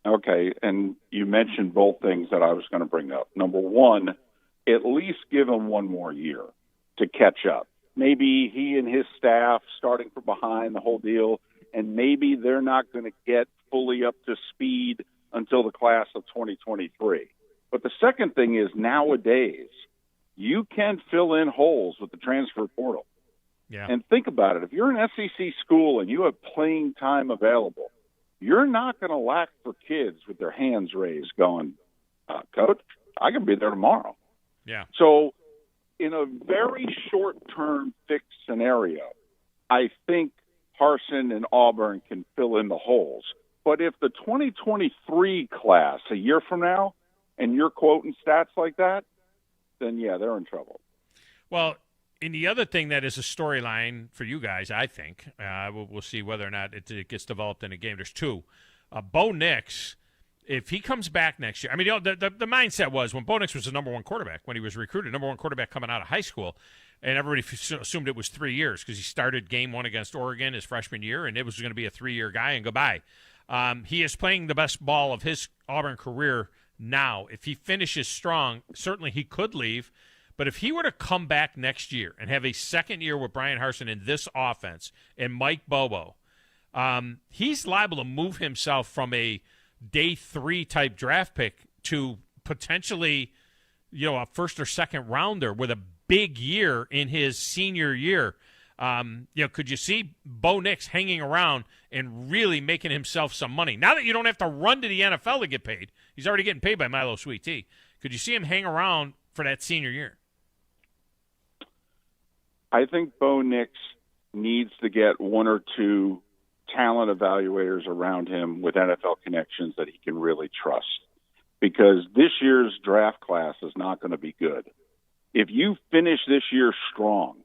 Okay, and you mentioned both things that I was going to bring up. Number one, at least give him one more year to catch up. Maybe he and his staff starting from behind, the whole deal, and maybe they're not going to get fully up to speed until the class of 2023. But the second thing is nowadays you can fill in holes with the transfer portal. Yeah. And think about it. If you're an SEC school and you have playing time available, you're not going to lack for kids with their hands raised going, Coach, I can be there tomorrow. Yeah. So in a very short-term fixed scenario, I think Harsin and Auburn can fill in the holes. But if the 2023 class a year from now and you're quoting stats like that, then, yeah, they're in trouble. Well, and the other thing that is a storyline for you guys, I think, we'll see whether or not it gets developed in a game. There's two. Bo Nix, if he comes back next year, I mean, the mindset was when Bo Nix was the number one quarterback, when he was recruited, number one quarterback coming out of high school, and everybody assumed it was 3 years because he started game one against Oregon his freshman year, and it was going to be a 3-year guy and goodbye. He is playing the best ball of his Auburn career now. If he finishes strong, certainly he could leave. But if he were to come back next year and have a second year with Brian Harsin in this offense and Mike Bobo, he's liable to move himself from a day 3 type draft pick to potentially, a first or second rounder with a big year in his senior year. Could you see Bo Nix hanging around and really making himself some money? Now that you don't have to run to the NFL to get paid, he's already getting paid by Milo Sweet Tea. Could you see him hang around for that senior year? I think Bo Nix needs to get 1 or 2 talent evaluators around him with NFL connections that he can really trust, because this year's draft class is not going to be good. If you finish this year strong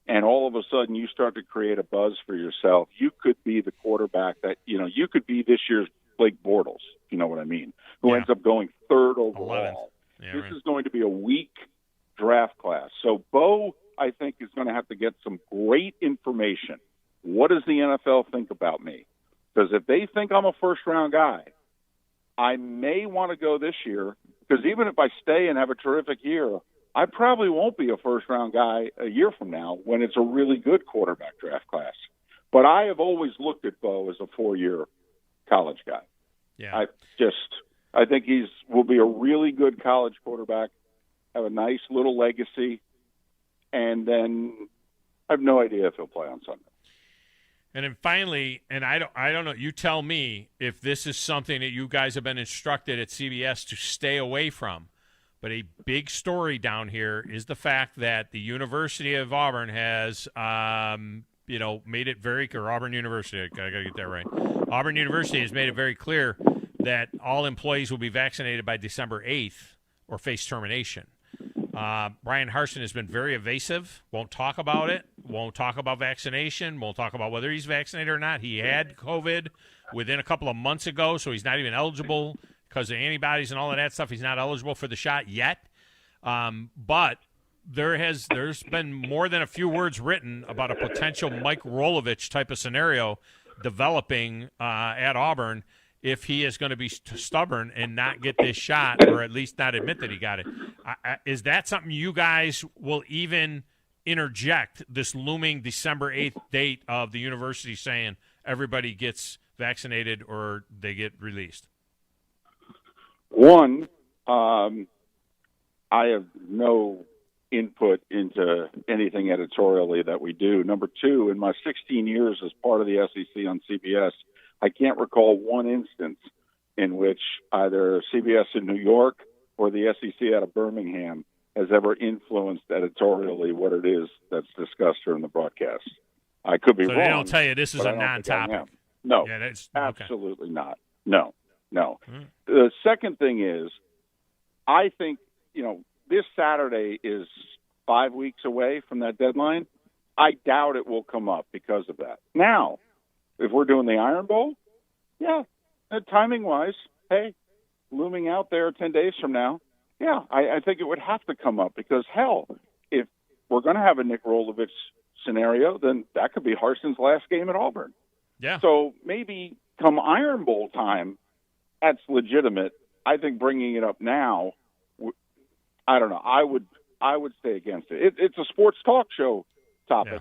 and all of a sudden you start to create a buzz for yourself, you could be the quarterback that, you could be this year's Blake Bortles, if you know what I mean, who ends up going 3rd overall. This is going to be a weak draft class. So Bo, I think, is going to have to get some great information. What does the NFL think about me? Because if they think I'm a first-round guy, I may want to go this year, because even if I stay and have a terrific year, I probably won't be a first-round guy a year from now when it's a really good quarterback draft class. But I have always looked at Bo as a 4-year college guy. Yeah. I think will be a really good college quarterback, have a nice little legacy, and then I have no idea if he'll play on Sunday. And then finally, and I don't know, you tell me if this is something that you guys have been instructed at CBS to stay away from, but a big story down here is the fact that the University of Auburn has, made it very clear, Auburn University, I got to get that right. Auburn University has made it very clear that all employees will be vaccinated by December 8th or face termination. Brian Harsin has been very evasive, won't talk about it, won't talk about vaccination, won't talk about whether he's vaccinated or not. He had COVID within a couple of months ago, so he's not even eligible because of antibodies and all of that stuff. He's not eligible for the shot yet. But there's been more than a few words written about a potential Mike Rolovich type of scenario developing at Auburn if he is going to be stubborn and not get this shot, or at least not admit that he got it. Is that something you guys will even interject, this looming December 8th date of the university saying everybody gets vaccinated or they get released? One, I have no input into anything editorially that we do. Number two, in my 16 years as part of the SEC on CBS, I can't recall one instance in which either CBS in New York or the SEC out of Birmingham has ever influenced editorially what it is that's discussed during the broadcast. I could be wrong. They don't tell you this is a non-topic. No, yeah, that's, absolutely not. No. The second thing is, I think, this Saturday is 5 weeks away from that deadline. I doubt it will come up because of that. Now, if we're doing the Iron Bowl, yeah, timing-wise, hey, looming out there 10 days from now, yeah, I think it would have to come up because, hell, if we're going to have a Nick Rolovich scenario, then that could be Harson's last game at Auburn. Yeah. So maybe come Iron Bowl time, that's legitimate. I think bringing it up now, I don't know. I would stay against it. It's a sports talk show topic. Yeah.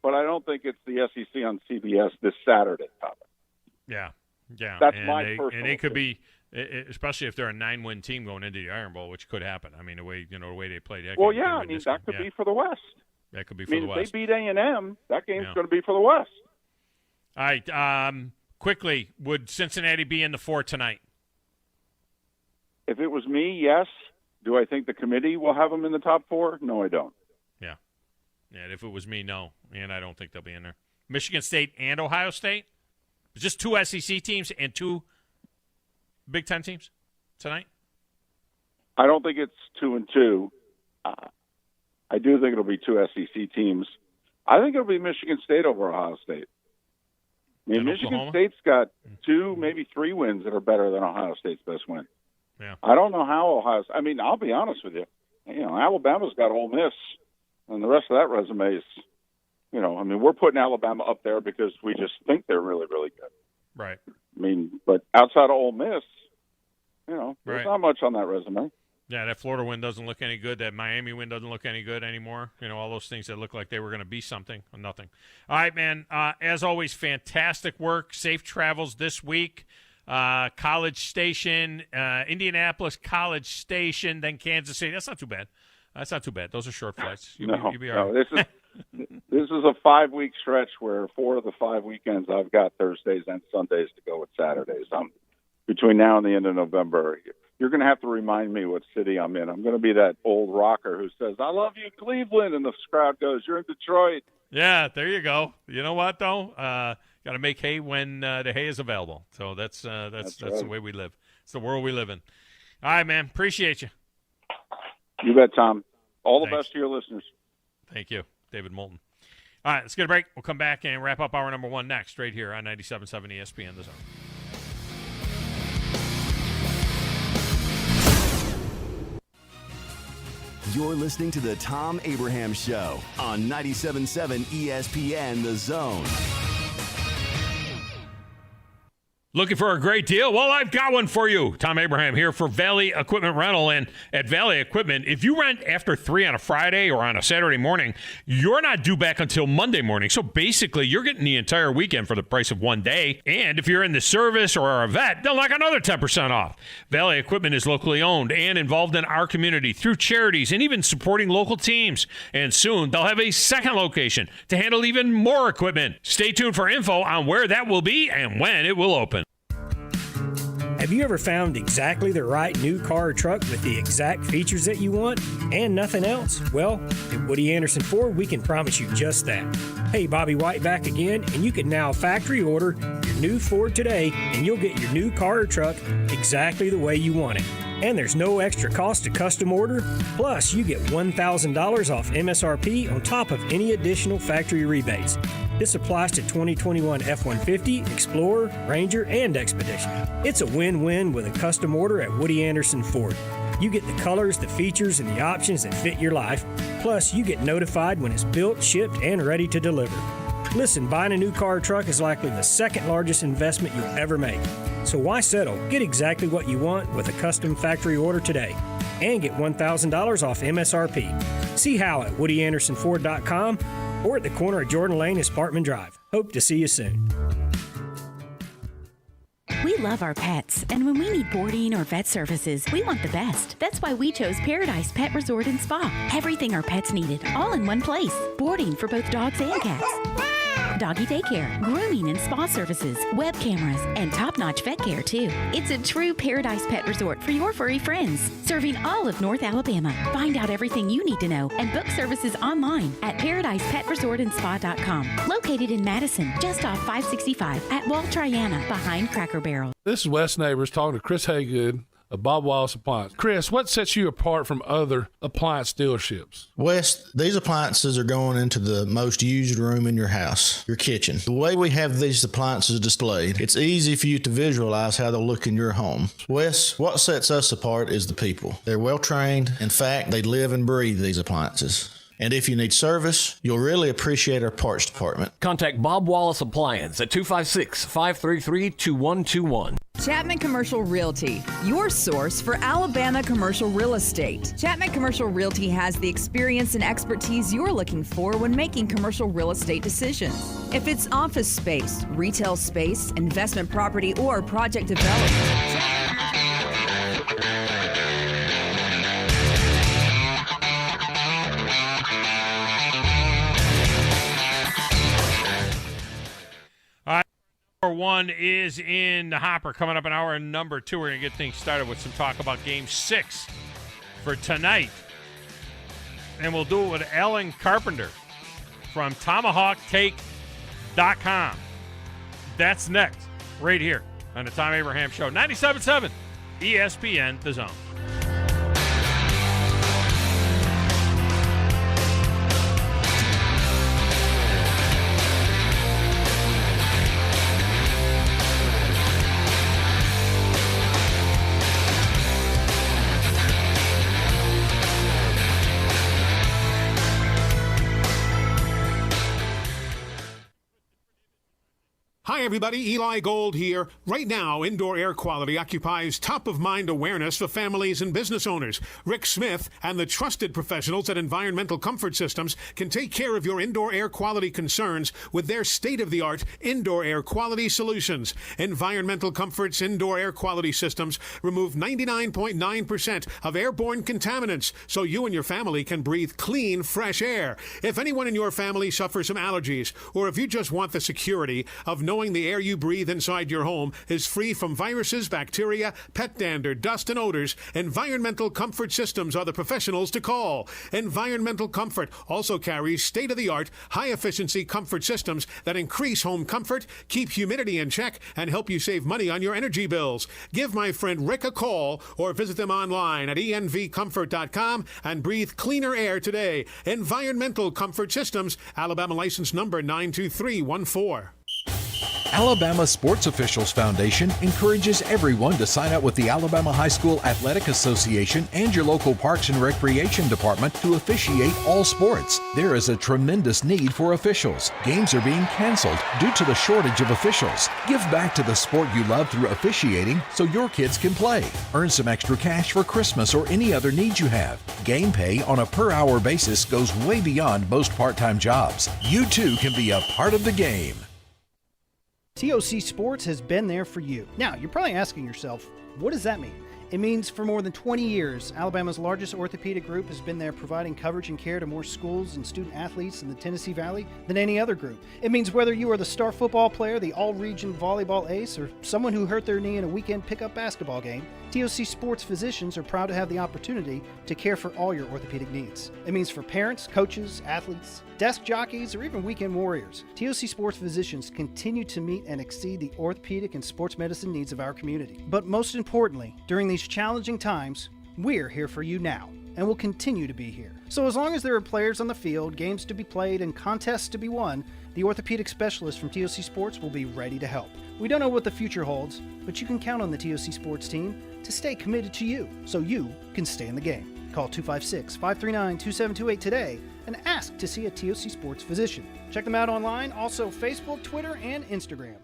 But I don't think it's the SEC on CBS this Saturday topic. Yeah. That's my personal. And it could be, especially if they're a 9-win team going into the Iron Bowl, which could happen. I mean, the way they played that. Well, game, yeah, that could be for the West. That could be for the West. If they beat A&M, that game's going to be for the West. All right. Quickly, would Cincinnati be in the 4 tonight? If it was me, yes. Do I think the committee will have them in the top 4? No, I don't. Yeah, if it was me, no. And I don't think they'll be in there. Michigan State and Ohio State? Just 2 SEC teams and 2 Big Ten teams tonight? I don't think it's 2 and 2. I do think it'll be 2 SEC teams. I think it'll be Michigan State over Ohio State. I mean, Michigan State's got 2, maybe 3 wins that are better than Ohio State's best win. Yeah. I don't know how I'll be honest with you. Alabama's got Ole Miss, and the rest of that resume is, we're putting Alabama up there because we just think they're really, really good. Right. But outside of Ole Miss, there's right. not much on that resume. Yeah, that Florida win doesn't look any good. That Miami win doesn't look any good anymore. All those things that look like they were going to be something, or nothing. All right, man. As always, fantastic work. Safe travels this week. College Station, Indianapolis, College Station, then Kansas City. That's not too bad. Those are short flights. You'll be all right. This is a 5-week stretch where 4 of the 5 weekends I've got Thursdays and Sundays to go with Saturdays. Between now and the end of November, you're going to have to remind me what city I'm in. I'm going to be that old rocker who says, "I love you, Cleveland," and the crowd goes, "You're in Detroit." Yeah, there you go. You know what, though? Got to make hay when the hay is available. So that's right. The way we live. It's the world we live in. All right, man. Appreciate you. You bet, Tom. All the best to your listeners. Thank you, David Moulton. All right, let's get a break. We'll come back and wrap up hour number 1 next, right here on 97.7 ESPN The Zone. You're listening to the Thom Abraham Show on 97.7 ESPN The Zone. Looking for a great deal? Well, I've got one for you. Thom Abraham here for Valley Equipment Rental. And at Valley Equipment, if you rent after 3 on a Friday or on a Saturday morning, you're not due back until Monday morning. So basically, you're getting the entire weekend for the price of one day. And if you're in the service or are a vet, they'll knock another 10% off. Valley Equipment is locally owned and involved in our community through charities and even supporting local teams. And soon, they'll have a second location to handle even more equipment. Stay tuned for info on where that will be and when it will open. Have you ever found exactly the right new car or truck with the exact features that you want and nothing else? Well, at Woody Anderson Ford, we can promise you just that. Hey, Bobby White back again, and you can now factory order your new Ford today, and you'll get your new car or truck exactly the way you want it. And there's no extra cost to custom order. Plus, you get $1,000 off MSRP on top of any additional factory rebates. This applies to 2021 F-150, Explorer, Ranger, and Expedition. It's a win-win with a custom order at Woody Anderson Ford. You get the colors, the features, and the options that fit your life. Plus, you get notified when it's built, shipped, and ready to deliver. Listen, buying a new car or truck is likely the second largest investment you'll ever make. So why settle? Get exactly what you want with a custom factory order today and get $1,000 off MSRP. See how at WoodyAndersonFord.com or at the corner of Jordan Lane and Sparkman Drive. Hope to see you soon. We love our pets, and when we need boarding or vet services, we want the best. That's why we chose Paradise Pet Resort and Spa. Everything our pets needed, all in one place. Boarding for both dogs and cats. Doggy daycare, grooming and spa services, web cameras, and top-notch vet care, too. It's a true Paradise Pet Resort for your furry friends, serving all of North Alabama. Find out everything you need to know and book services online at ParadisePetResortandSpa.com. Located in Madison, just off 565 at Wall Triana, behind Cracker Barrel. This is Wes Neighbors talking to Chris Haygood of Bob Wallace Appliance. Chris, what sets you apart from other appliance dealerships? Wes, these appliances are going into the most used room in your house, your kitchen. The way we have these appliances displayed, it's easy for you to visualize how they'll look in your home. Wes, what sets us apart is the people. They're well trained. In fact, they live and breathe these appliances. And if you need service, you'll really appreciate our parts department. Contact Bob Wallace Appliance at 256-533-2121. Chapman Commercial Realty, your source for Alabama commercial real estate. Chapman Commercial Realty has the experience and expertise you're looking for when making commercial real estate decisions. If it's office space, retail space, investment property, or project development, Number one is in the hopper. Coming up in hour number 2, we're going to get things started with some talk about Game 6 for tonight. And we'll do it with Ellen Carpenter from TomahawkTake.com. That's next, right here on the Thom Abraham Show. 97.7 ESPN, The Zone. Hi, everybody. Eli Gold here. Right now, indoor air quality occupies top-of-mind awareness for families and business owners. Rick Smith and the trusted professionals at Environmental Comfort Systems can take care of your indoor air quality concerns with their state-of-the-art indoor air quality solutions. Environmental Comfort's indoor air quality systems remove 99.9% of airborne contaminants so you and your family can breathe clean, fresh air. If anyone in your family suffers from allergies, or if you just want the security of knowing the air you breathe inside your home is free from viruses, bacteria, pet dander, dust, and odors, Environmental Comfort Systems are the professionals to call. Environmental Comfort also carries state-of-the-art, high-efficiency comfort systems that increase home comfort, keep humidity in check, and help you save money on your energy bills. Give my friend Rick a call or visit them online at envcomfort.com and breathe cleaner air today. Environmental Comfort Systems, Alabama license number 92314. Alabama Sports Officials Foundation encourages everyone to sign up with the Alabama High School Athletic Association and your local Parks and Recreation Department to officiate all sports. There is a tremendous need for officials. Games are being canceled due to the shortage of officials. Give back to the sport you love through officiating so your kids can play. Earn some extra cash for Christmas or any other needs you have. Game pay on a per-hour basis goes way beyond most part-time jobs. You too can be a part of the game. TOC Sports has been there for you. Now, you're probably asking yourself, what does that mean? It means for more than 20 years, Alabama's largest orthopedic group has been there providing coverage and care to more schools and student athletes in the Tennessee Valley than any other group. It means whether you are the star football player, the all-region volleyball ace, or someone who hurt their knee in a weekend pickup basketball game, TOC Sports physicians are proud to have the opportunity to care for all your orthopedic needs. It means for parents, coaches, athletes, desk jockeys, or even weekend warriors, TOC Sports physicians continue to meet and exceed the orthopedic and sports medicine needs of our community. But most importantly, during these challenging times, we're here for you now. and will continue to be here. So as long as there are players on the field, games to be played, and contests to be won, the orthopedic specialists from TOC Sports will be ready to help. We don't know what the future holds, but you can count on the TOC Sports team to stay committed to you so you can stay in the game. Call 256-539-2728 today and ask to see a TOC Sports physician. Check them out online, also Facebook, Twitter, and Instagram.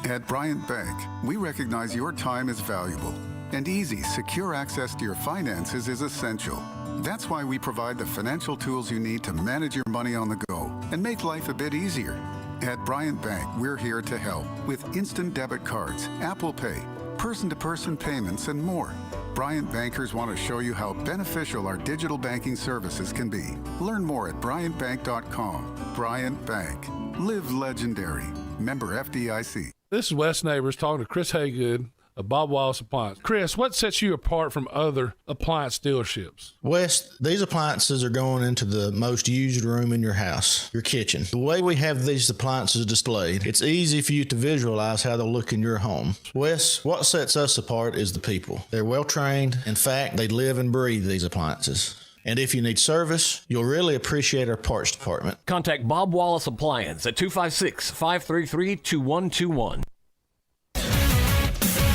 At Bryant Bank, we recognize your time is valuable, and easy, secure access to your finances is essential. That's why we provide the financial tools you need to manage your money on the go and make life a bit easier. At Bryant Bank, we're here to help with instant debit cards, Apple Pay, person-to-person payments, and more. Bryant bankers want to show you how beneficial our digital banking services can be. Learn more at bryantbank.com. Bryant Bank. Live legendary. Member FDIC. This is Wes Neighbors talking to Chris Haygood of Bob Wallace Appliance. Chris, what sets you apart from other appliance dealerships? Wes, these appliances are going into the most used room in your house, your kitchen. The way we have these appliances displayed, it's easy for you to visualize how they'll look in your home. Wes, what sets us apart is the people. They're well trained. In fact, they live and breathe these appliances. And if you need service, you'll really appreciate our parts department. Contact Bob Wallace Appliance at 256-533-2121.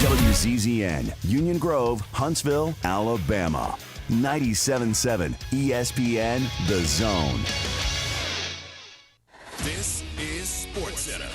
WZZN, Union Grove, Huntsville, Alabama. 97.7 ESPN, The Zone. This is SportsCenter.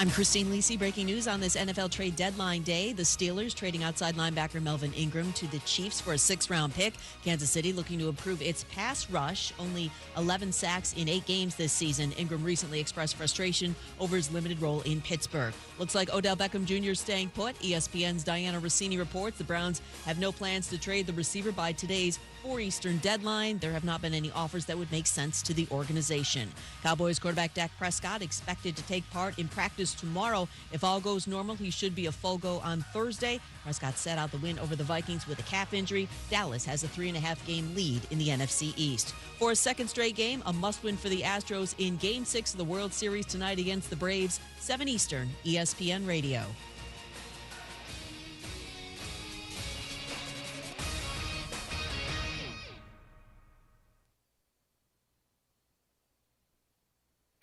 I'm Christine Lisi. Breaking news on this NFL trade deadline day. The Steelers trading outside linebacker Melvin Ingram to the Chiefs for a 6th-round pick. Kansas City looking to improve its pass rush. Only 11 sacks in 8 games this season. Ingram recently expressed frustration over his limited role in Pittsburgh. Looks like Odell Beckham Jr. staying put. ESPN's Diana Rossini reports the Browns have no plans to trade the receiver by today's 4 Eastern deadline. There have not been any offers that would make sense to the organization. Cowboys quarterback Dak Prescott expected to take part in practice tomorrow. If all goes normal, he should be a full go on Thursday. Prescott set out the win over the Vikings with a calf injury. Dallas has a 3.5-game lead in the NFC East. For a second straight game, a must-win for the Astros in Game 6 of the World Series tonight against the Braves, 7 Eastern, ESPN Radio.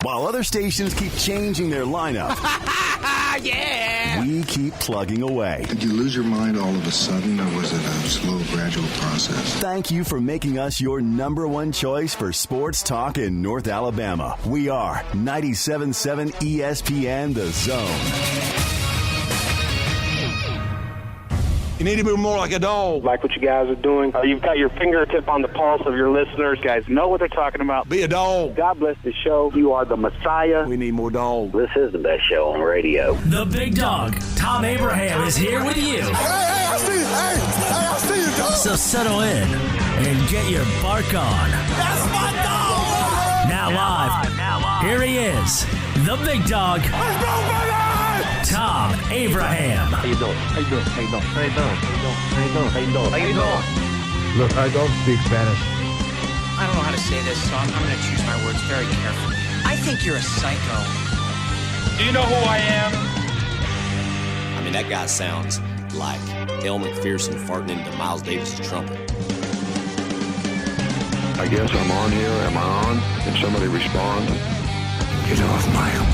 While other stations keep changing their lineup, Yeah! we keep plugging away. Did you lose your mind all of a sudden, or was it a slow, gradual process? Thank you for making us your number one choice for sports talk in North Alabama. We are 97.7 ESPN, The Zone. You need to be more like a dog. Like what you guys are doing. You've got your fingertip on the pulse of your listeners. You guys know what they're talking about. Be a dog. God bless the show. You are the Messiah. We need more dogs. This is the best show on radio. The big dog, Thom Abraham, is here with you. Hey, I see you. Hey, I see you, dog. So settle in and get your bark on. That's my dog. Now live, here he is, the big dog, Let's go, baby! Thom Abraham. How you doing? How you doing? How you doing? How you doing? How you doing? How you doing? How you doing? Look, I don't speak Spanish. I don't know how to say this, so I'm going to choose my words very carefully. I think you're a psycho. Do you know who I am? I mean, that guy sounds like El McPherson farting into Miles Davis' trumpet. I guess I'm on here. Am I on? Can somebody respond? Get off my lawn.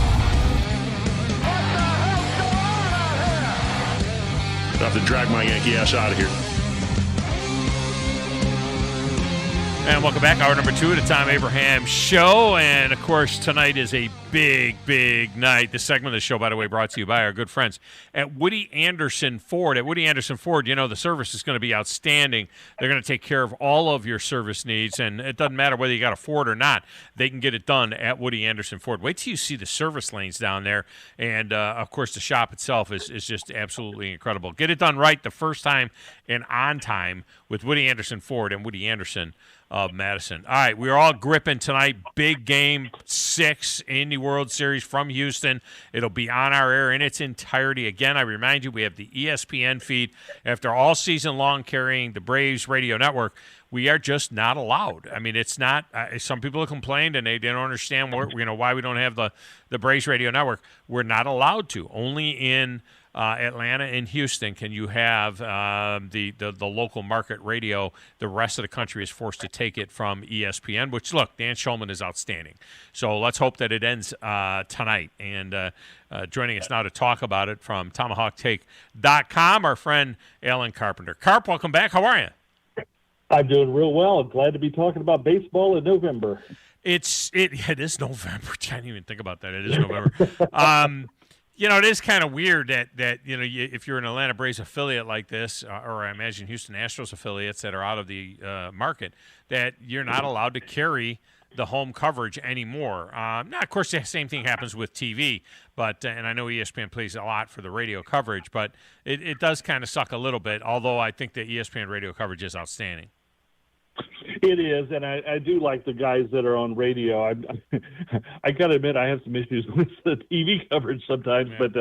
I have to drag my Yankee ass out of here. And welcome back. Hour number 2 of the Thom Abraham Show. And, of course, tonight is a big, big night. This segment of the show, by the way, brought to you by our good friends at Woody Anderson Ford. At Woody Anderson Ford, you know, the service is going to be outstanding. They're going to take care of all of your service needs, and it doesn't matter whether you got a Ford or not. They can get it done at Woody Anderson Ford. Wait till you see the service lanes down there. And, of course, the shop itself is just absolutely incredible. Get it done right the first time and on time with Woody Anderson Ford and Woody Anderson of Madison. All right, we're all gripping tonight. Big game 6 in the World Series from Houston. It'll be on our air in its entirety. Again, I remind you, we have the ESPN feed. After all season long carrying the Braves radio network, we are just not allowed. I mean, it's not. Some people have complained, and they don't understand why we don't have the Braves radio network. We're not allowed to. Only in Atlanta and Houston can you have the local market radio. The rest of the country is forced to take it from ESPN, which, look, Dan Shulman is outstanding. So let's hope that it ends tonight. And joining us now to talk about it from TomahawkTake.com, our friend Alan Carpenter. Carp, welcome back. How are you? I'm doing real well. I'm glad to be talking about baseball in November. It is November. I didn't even think about that. It is November. It is kind of weird that if you're an Atlanta Braves affiliate like this, or I imagine Houston Astros affiliates that are out of the market, that you're not allowed to carry the home coverage anymore. Now, of course, the same thing happens with TV, but and I know ESPN plays a lot for the radio coverage, but it does kind of suck a little bit, although I think the ESPN radio coverage is outstanding. It is, and I do like the guys that are on radio. I got to admit I have some issues with the TV coverage sometimes, but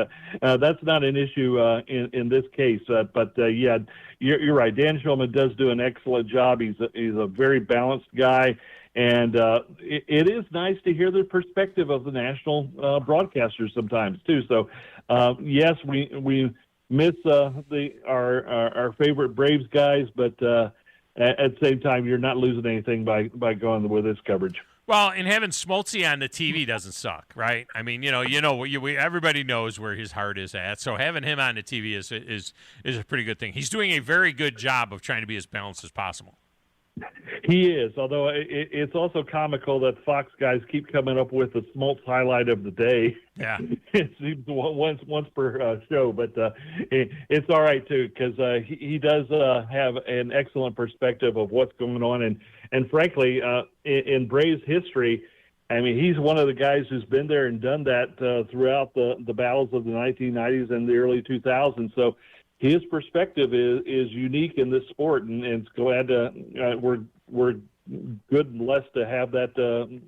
that's not an issue in this case. Yeah, you're right. Dan Shulman does do an excellent job. He's a very balanced guy, and it is nice to hear the perspective of the national broadcasters sometimes too. So yes, we miss our favorite Braves guys, but. At the same time, you're not losing anything by going with this coverage. Well, and having Smoltzy on the TV doesn't suck, right? I mean, everybody knows where his heart is at. So having him on the TV is a pretty good thing. He's doing a very good job of trying to be as balanced as possible. He is, although it's also comical that Fox guys keep coming up with the Smoltz highlight of the day. Yeah, it seems once per show, but it's all right too because he does have an excellent perspective of what's going on, and frankly, in Braves history, I mean, he's one of the guys who's been there and done that throughout the battles of the 1990s and the early 2000s. So. His perspective is unique in this sport, and it's glad we're good and blessed to have that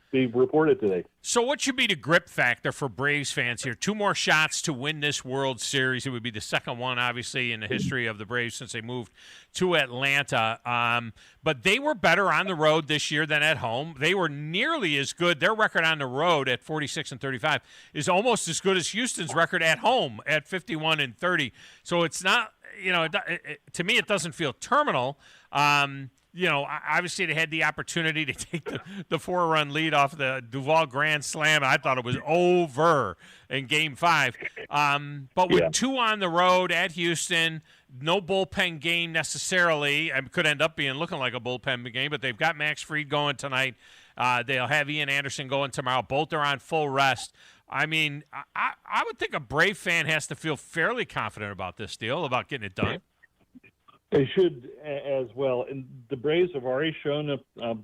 be reported today. So what should be the grip factor for Braves fans here? 2 more shots to win this World Series. It would be the second one, obviously, in the history of the Braves since they moved to Atlanta. But they were better on the road this year than at home. They were nearly as good. Their record on the road at 46-35 is almost as good as Houston's record at home at 51-30. So it's not, to me, it doesn't feel terminal. Obviously they had the opportunity to take the 4-run lead off the Duvall grand slam. I thought it was over in Game 5. But with 2 on the road at Houston, no bullpen game necessarily. It could end up looking like a bullpen game, but they've got Max Fried going tonight. They'll have Ian Anderson going tomorrow. Both are on full rest. I mean, I would think a Brave fan has to feel fairly confident about this deal, about getting it done. They should as well. And the Braves have already shown a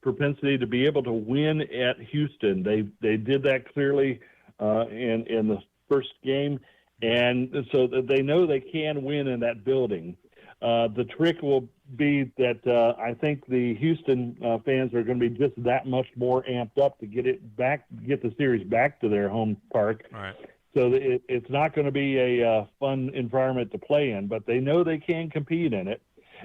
propensity to be able to win at Houston. They did that clearly in the first game, and so they know they can win in that building. The trick will be that I think the Houston fans are going to be just that much more amped up to get the series back to their home park. All right. So it's not going to be a fun environment to play in, but they know they can compete in it.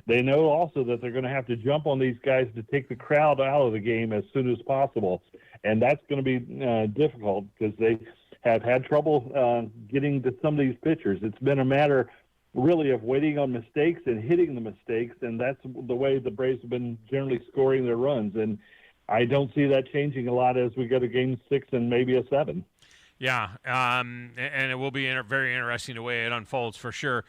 They know also that they're going to have to jump on these guys to take the crowd out of the game as soon as possible, and that's going to be difficult because they have had trouble getting to some of these pitchers. It's been a matter really of waiting on mistakes and hitting the mistakes, and that's the way the Braves have been generally scoring their runs. And I don't see that changing a lot as we go to Game 6 and maybe a 7. Yeah, and it will be very interesting the way it unfolds for sure.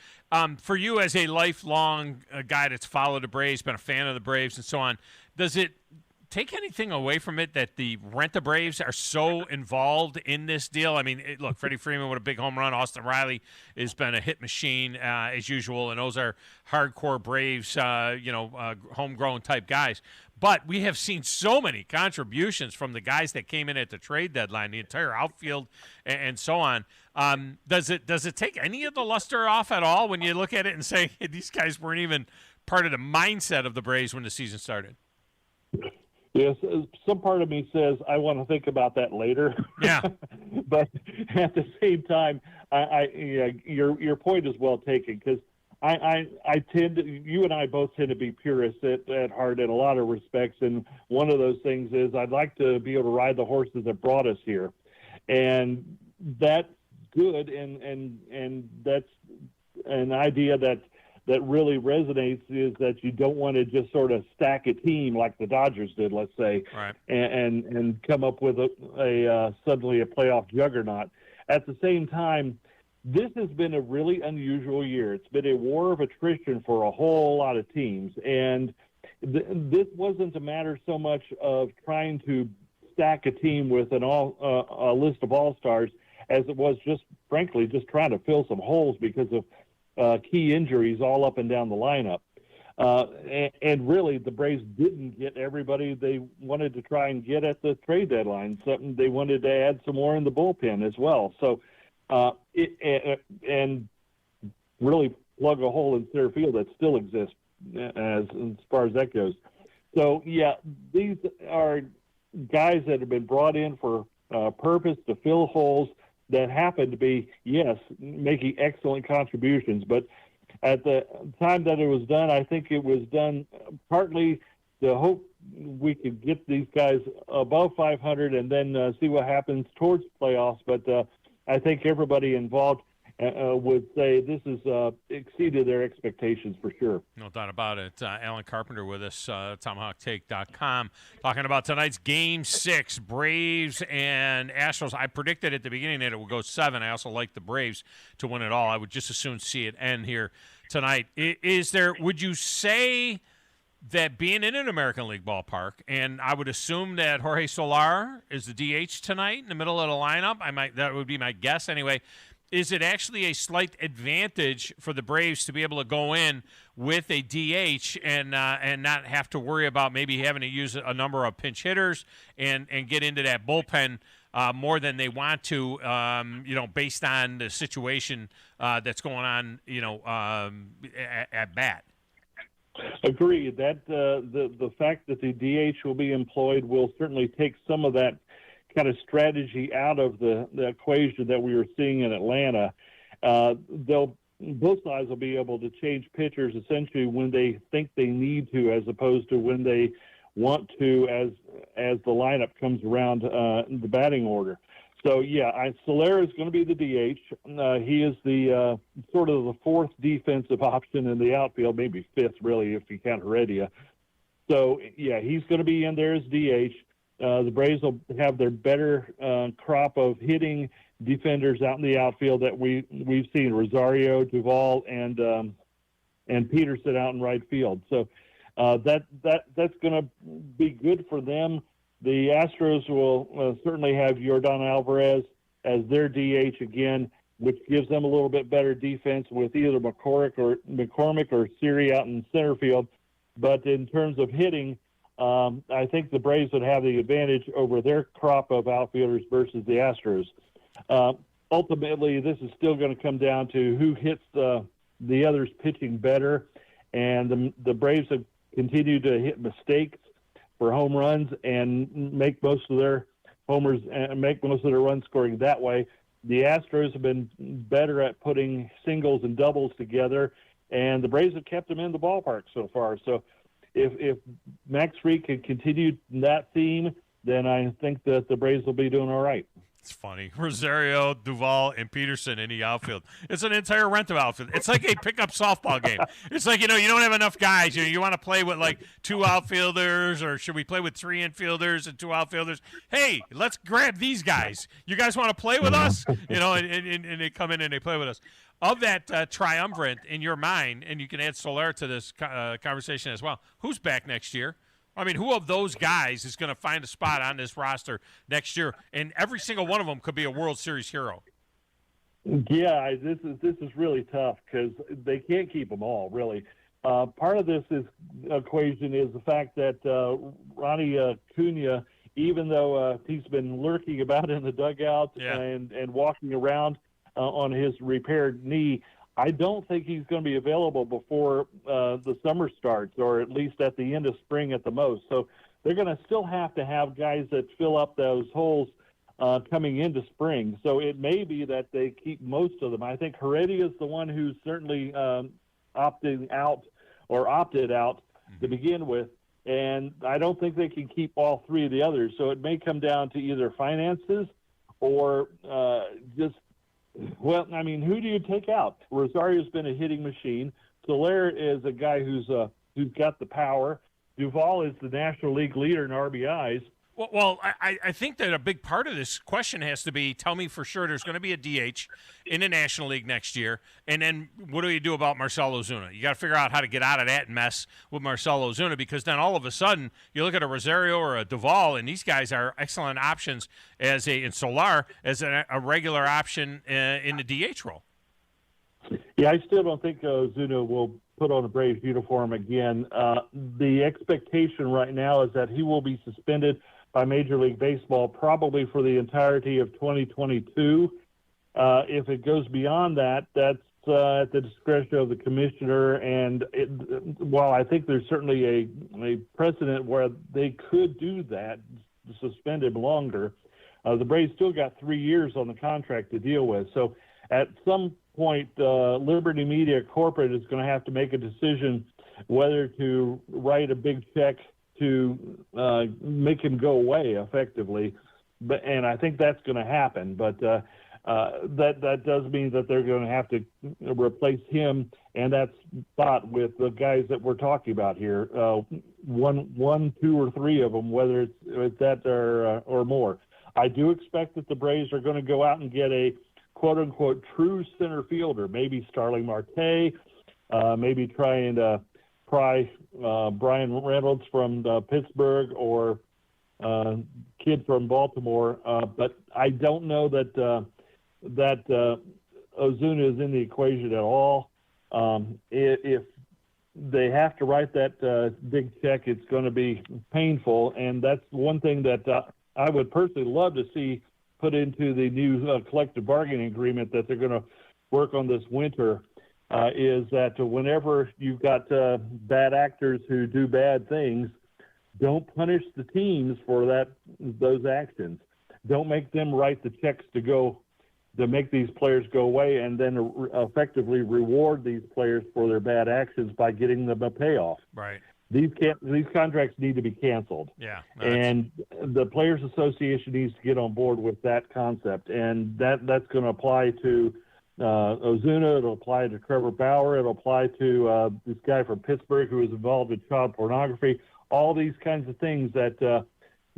For you as a lifelong guy that's followed the Braves, been a fan of the Braves and so on, does it take anything away from it that the Rent-A-Braves are so involved in this deal? I mean, look, Freddie Freeman with a big home run. Austin Riley has been a hit machine as usual, and those are hardcore Braves, homegrown type guys. But we have seen so many contributions from the guys that came in at the trade deadline, the entire outfield and so on. Does it take any of the luster off at all when you look at it and say, hey, these guys weren't even part of the mindset of the Braves when the season started? Yes, some part of me says I want to think about that later. Yeah, but at the same time, your point is well taken because I tend to, you and I both tend to be purists at heart in a lot of respects, and one of those things is I'd like to be able to ride the horses that brought us here, and that good, and that's an idea that really resonates, is that you don't want to just sort of stack a team like the Dodgers did, let's say, right, and come up with a suddenly a playoff juggernaut. At the same time, this has been a really unusual year. It's been a war of attrition for a whole lot of teams, and this wasn't a matter so much of trying to stack a team with a list of all-stars as it was just, frankly, just trying to fill some holes because of key injuries all up and down the lineup. And really, the Braves didn't get everybody they wanted to try and get at the trade deadline. Something they wanted to add some more in the bullpen as well. So, and really plug a hole in center field that still exists as far as that goes. So, yeah, these are guys that have been brought in for purpose to fill holes that happen to be, yes, making excellent contributions. But at the time that it was done, I think it was done partly to hope we could get these guys above 500 and then see what happens towards playoffs. But I think everybody involved would say this has exceeded their expectations for sure. No doubt about it. Alan Carpenter with us, TomahawkTake.com, talking about tonight's Game 6, Braves and Astros. I predicted at the beginning that it would go 7. I also like the Braves to win it all. I would just as soon see it end here tonight. Would you say that being in an American League ballpark, and I would assume that Jorge Soler is the DH tonight in the middle of the lineup, that would be my guess anyway. Is it actually a slight advantage for the Braves to be able to go in with a DH and not have to worry about maybe having to use a number of pinch hitters and get into that bullpen more than they want to, based on the situation that's going on, at bat? Agreed. That the fact that the DH will be employed will certainly take some of that kind of strategy out of the equation that we were seeing in Atlanta. Both sides will be able to change pitchers essentially when they think they need to, as opposed to when they want to, as the lineup comes around in the batting order. So yeah, Soler is going to be the DH. He is the sort of the fourth defensive option in the outfield, maybe fifth really if you count Heredia. So yeah, he's going to be in there as DH. The Braves will have their better crop of hitting defenders out in the outfield that we've seen: Rosario, Duvall, and Peterson out in right field. So that's going to be good for them. The Astros will certainly have Yordan Alvarez as their DH again, which gives them a little bit better defense with either McCormick or Siri out in center field. But in terms of hitting, I think the Braves would have the advantage over their crop of outfielders versus the Astros. Ultimately, this is still going to come down to who hits the others pitching better, and the Braves have continued to hit mistakes for home runs and make most of their homers and make most of their run scoring that way. The Astros have been better at putting singles and doubles together, and the Braves have kept them in the ballpark so far. So if Max Fried can continue that theme, then I think that the Braves will be doing all right. It's funny. Rosario, Duvall, and Peterson in the outfield. It's an entire rental outfield. It's like a pickup softball game. It's like, you don't have enough guys. You want to play with like 2 outfielders, or should we play with 3 infielders and 2 outfielders? Hey, let's grab these guys. You guys want to play with us? And they come in and they play with us. Of that triumvirate in your mind, and you can add Soler to this conversation as well, who's back next year? I mean, who of those guys is going to find a spot on this roster next year? And every single one of them could be a World Series hero. Yeah, this is really tough because they can't keep them all, really. Part of this equation is the fact that Ronnie Acuna, even though he's been lurking about in the dugout and walking around on his repaired knee, I don't think he's going to be available before the summer starts, or at least at the end of spring at the most. So they're going to still have to have guys that fill up those holes coming into spring. So it may be that they keep most of them. I think Heredia is the one who's certainly opted out to begin with, and I don't think they can keep all 3 of the others. So it may come down to either finances or just Well, I mean, who do you take out? Rosario's been a hitting machine. Soler is a guy who's got the power. Duvall is the National League leader in RBIs. Well, I think that a big part of this question has to be, tell me for sure there's going to be a DH in the National League next year, and then what do you do about Marcell Ozuna? You got to figure out how to get out of that mess with Marcell Ozuna, because then all of a sudden you look at a Rosario or a Duvall, and these guys are excellent options in Soler as a regular option in the DH role. Yeah, I still don't think Ozuna will put on a Braves uniform again. The expectation right now is that he will be suspended by Major League Baseball probably for the entirety of 2022. If it goes beyond that, that's at the discretion of the commissioner. And while I think there's certainly a precedent where they could do that, suspend him longer, the Braves still got 3 years on the contract to deal with. So at some point, Liberty Media Corporate is going to have to make a decision whether to write a big check to make him go away effectively, and I think that's going to happen. But that does mean that they're going to have to replace him and that spot with the guys that we're talking about here, one, two, or three of them, whether it's that or more. I do expect that the Braves are going to go out and get a quote-unquote true center fielder, maybe Starling Marte, maybe try and pry Brian Reynolds from Pittsburgh or kid from Baltimore. But I don't know that Ozuna is in the equation at all. If they have to write that big check, it's going to be painful, and that's one thing that I would personally love to see put into the new collective bargaining agreement that they're going to work on this winter, is that whenever you've got bad actors who do bad things, don't punish the teams for those actions. Don't make them write the checks to make these players go away, and then effectively reward these players for their bad actions by getting them a payoff. Right. These contracts need to be canceled. Yeah. And the Players Association needs to get on board with that concept, and that's going to apply to Ozuna. It'll apply to Trevor Bauer. It'll apply to this guy from Pittsburgh who was involved in child pornography. All these kinds of things that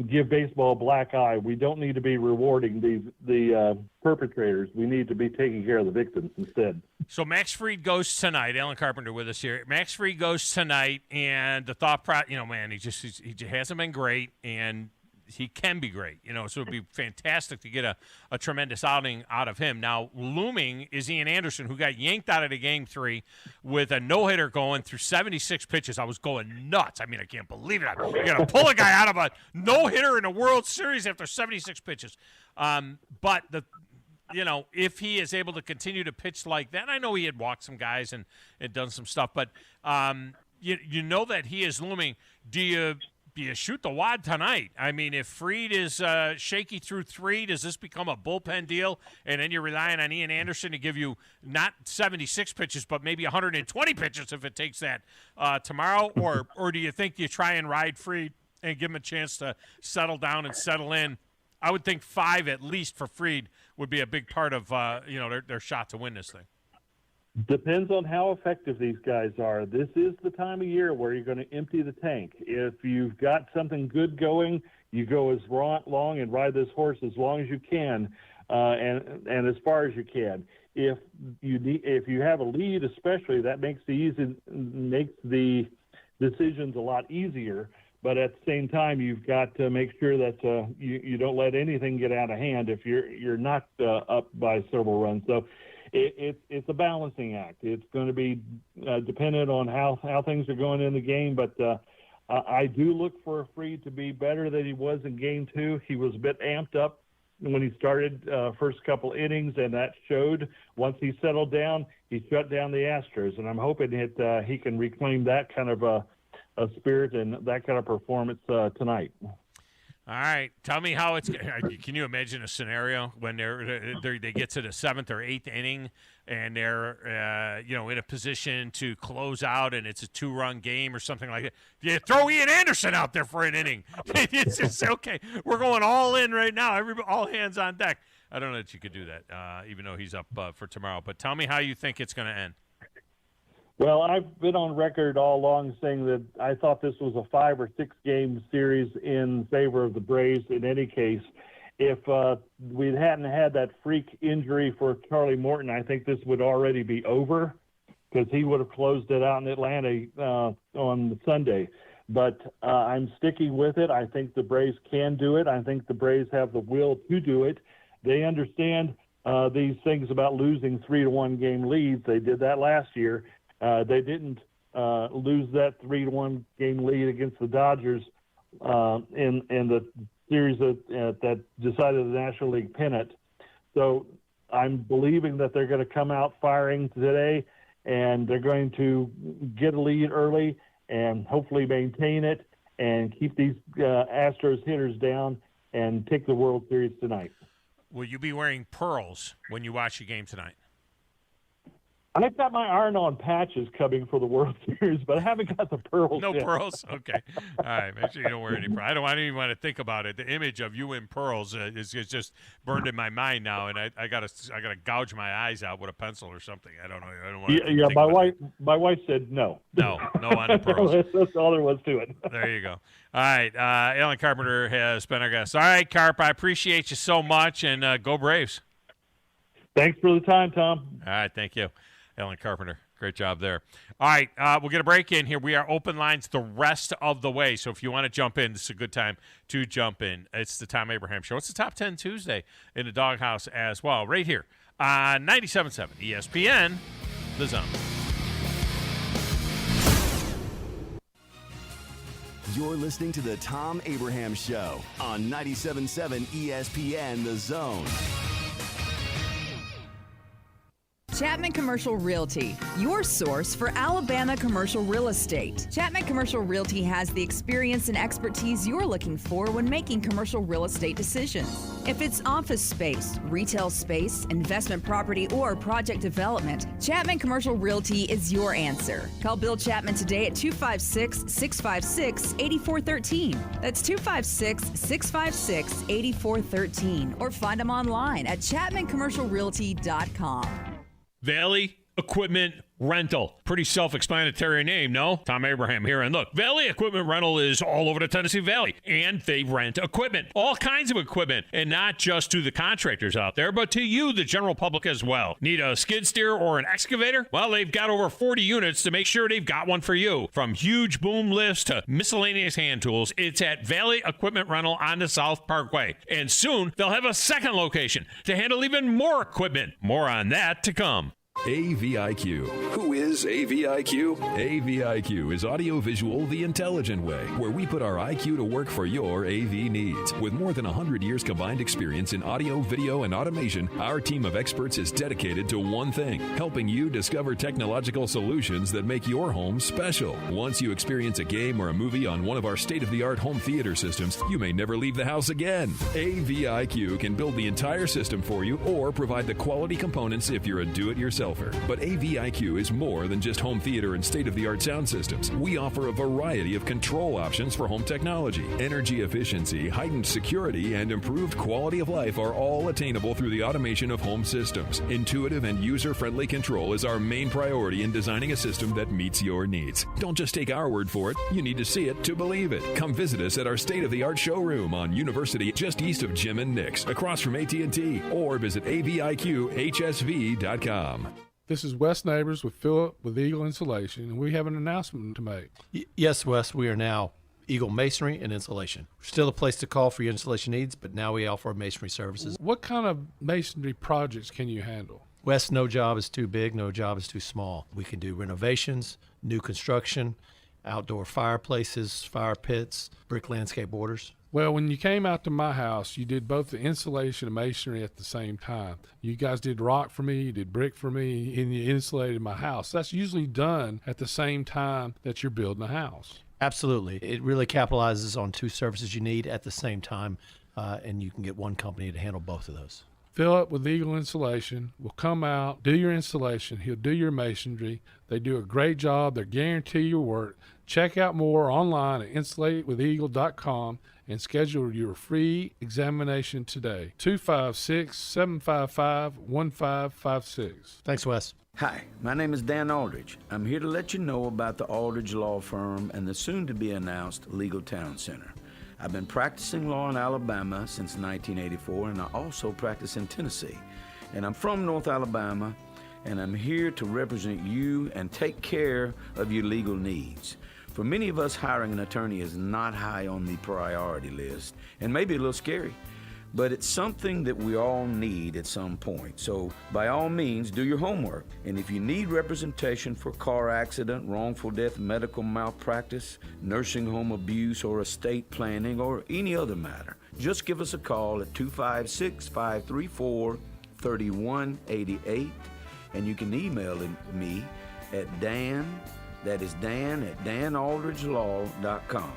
give baseball a black eye. We don't need to be rewarding the perpetrators. We need to be taking care of the victims instead. So Max Fried goes tonight. Alan Carpenter with us here. Max Fried goes tonight, and the thought process, man, he hasn't been great, and he can be great, so it'd be fantastic to get a tremendous outing out of him. Now, looming is Ian Anderson, who got yanked out of the game 3 with a no-hitter going through 76 pitches. I was going nuts. I mean, I can't believe it. You're going to pull a guy out of a no-hitter in a World Series after 76 pitches. But if he is able to continue to pitch like that, I know he had walked some guys and done some stuff, but you know that he is looming. Do you shoot the wad tonight? I mean, if Fried is shaky through 3, does this become a bullpen deal? And then you're relying on Ian Anderson to give you not 76 pitches, but maybe 120 pitches if it takes that tomorrow? Or do you think you try and ride Fried and give him a chance to settle down and settle in? I would think 5 at least for Fried would be a big part of their shot to win this thing. Depends on how effective these guys are. This is the time of year where you're going to empty the tank. If you've got something good going, you go as long and ride this horse as long as you can, and as far as you can. If you have a lead, especially, that makes the decisions a lot easier. But at the same time, you've got to make sure that you don't let anything get out of hand if you're not up by several runs. So it's a balancing act. It's going to be dependent on how things are going in the game. But I do look for Fried to be better than he was in Game 2. He was a bit amped up when he started first couple innings, and that showed. Once he settled down, he shut down the Astros, and I'm hoping that he can reclaim that kind of a spirit and that kind of performance tonight. All right, tell me how it's. Can you imagine a scenario when they get to the 7th or 8th inning and they're in a position to close out and it's a 2-run game or something like that? You throw Ian Anderson out there for an inning. It's just okay. We're going all in right now. All hands on deck. I don't know that you could do that, even though he's up for tomorrow. But tell me how you think it's going to end. Well, I've been on record all along saying that I thought this was a 5 or 6 game series in favor of the Braves in any case. If we hadn't had that freak injury for Charlie Moulton, I think this would already be over because he would have closed it out in Atlanta on Sunday. But I'm sticking with it. I think the Braves can do it. I think the Braves have the will to do it. They understand these things about losing 3-1 game leads. They did that last year. They didn't lose that 3-1 game lead against the Dodgers in the series that decided the National League pennant. So I'm believing that they're going to come out firing today, and they're going to get a lead early and hopefully maintain it and keep these Astros hitters down and take the World Series tonight. Will you be wearing pearls when you watch the game tonight? I've got my iron-on patches coming for the World Series, but I haven't got the pearls No yet. Pearls? Okay. All right. Make sure you don't wear any pearls. I don't even want to think about it. The image of you in pearls is just burned in my mind now, and I gotta gouge my eyes out with a pencil or something. I don't know. I don't want to think about my wife said no. No on the pearls. That's all there was to it. There you go. All right. Alan Carpenter has been our guest. All right, Carp, I appreciate you so much, and go Braves. Thanks for the time, Tom. All right. Thank you. Alan Carpenter, great job there. All right, we'll get a break in here. We are open lines the rest of the way, so if you want to jump in, this is a good time to jump in. It's the Thom Abraham Show. It's the Top 10 Tuesday in the Doghouse as well, right here on 97.7 ESPN, The Zone. You're listening to the Thom Abraham Show on 97.7 ESPN, The Zone. Chapman Commercial Realty, your source for Alabama commercial real estate. Chapman Commercial Realty has the experience and expertise you're looking for when making commercial real estate decisions. If it's office space, retail space, investment property, or project development, Chapman Commercial Realty is your answer. Call Bill Chapman today at 256-656-8413. That's 256-656-8413. Or find them online at chapmancommercialrealty.com. Valley Equipment Rental. Pretty self-explanatory name, no? Thom Abraham here. And look, Valley Equipment Rental is all over the Tennessee Valley. And they rent equipment. All kinds of equipment. And not just to the contractors out there, but to you, the general public as well. Need a skid steer or an excavator? Well, they've got over 40 units to make sure they've got one for you. From huge boom lifts to miscellaneous hand tools, it's at Valley Equipment Rental on the South Parkway. And soon, they'll have a second location to handle even more equipment. More on that to come. AVIQ. Who is AVIQ? AVIQ is audiovisual the intelligent way, where we put our IQ to work for your AV needs. With more than 100 years combined experience in audio, video, and automation, our team of experts is dedicated to one thing, helping you discover technological solutions that make your home special. Once you experience a game or a movie on one of our state-of-the-art home theater systems, you may never leave the house again. AVIQ can build the entire system for you or provide the quality components if you're a do-it-yourselfer. But AVIQ is more than just home theater and state-of-the-art sound systems. We offer a variety of control options for home technology. Energy efficiency, heightened security, and improved quality of life are all attainable through the automation of home systems. Intuitive and user-friendly control is our main priority in designing a system that meets your needs. Don't just take our word for it. You need to see it to believe it. Come visit us at our state-of-the-art showroom on University, just east of Jim and Nick's, across from AT&T, or visit aviqhsv.com. This is Wes Neighbors with Philip with Eagle Insulation, and we have an announcement to make. Yes, Wes, we are now Eagle Masonry and Insulation. We're still a place to call for your insulation needs, but now we offer masonry services. What kind of masonry projects can you handle? Wes, no job is too big, no job is too small. We can do renovations, new construction, outdoor fireplaces, fire pits, brick landscape borders. Well, when you came out to my house, you did both the insulation and masonry at the same time. You guys did rock for me, you did brick for me, and you insulated my house. That's usually done at the same time that you're building a house. Absolutely. It really capitalizes on two services you need at the same time, and you can get one company to handle both of those. Fill up with Eagle Insulation. We'll come out, do your installation. He'll do your masonry. They do a great job. They guarantee your work. Check out more online at insulatedwitheagle.com and schedule your free examination today. 256-755-1556. Thanks, Wes. Hi, my name is Dan Aldridge. I'm here to let you know about the Aldridge Law Firm and the soon-to-be-announced Legal Town Center. I've been practicing law in Alabama since 1984, and I also practice in Tennessee. And I'm from North Alabama, and I'm here to represent you and take care of your legal needs. For many of us, hiring an attorney is not high on the priority list, and maybe a little scary. But it's something that we all need at some point. So by all means, do your homework. And if you need representation for car accident, wrongful death, medical malpractice, nursing home abuse, or estate planning, or any other matter, just give us a call at 256-534-3188. And you can email me at Dan, that is Dan at danaldridgelaw.com.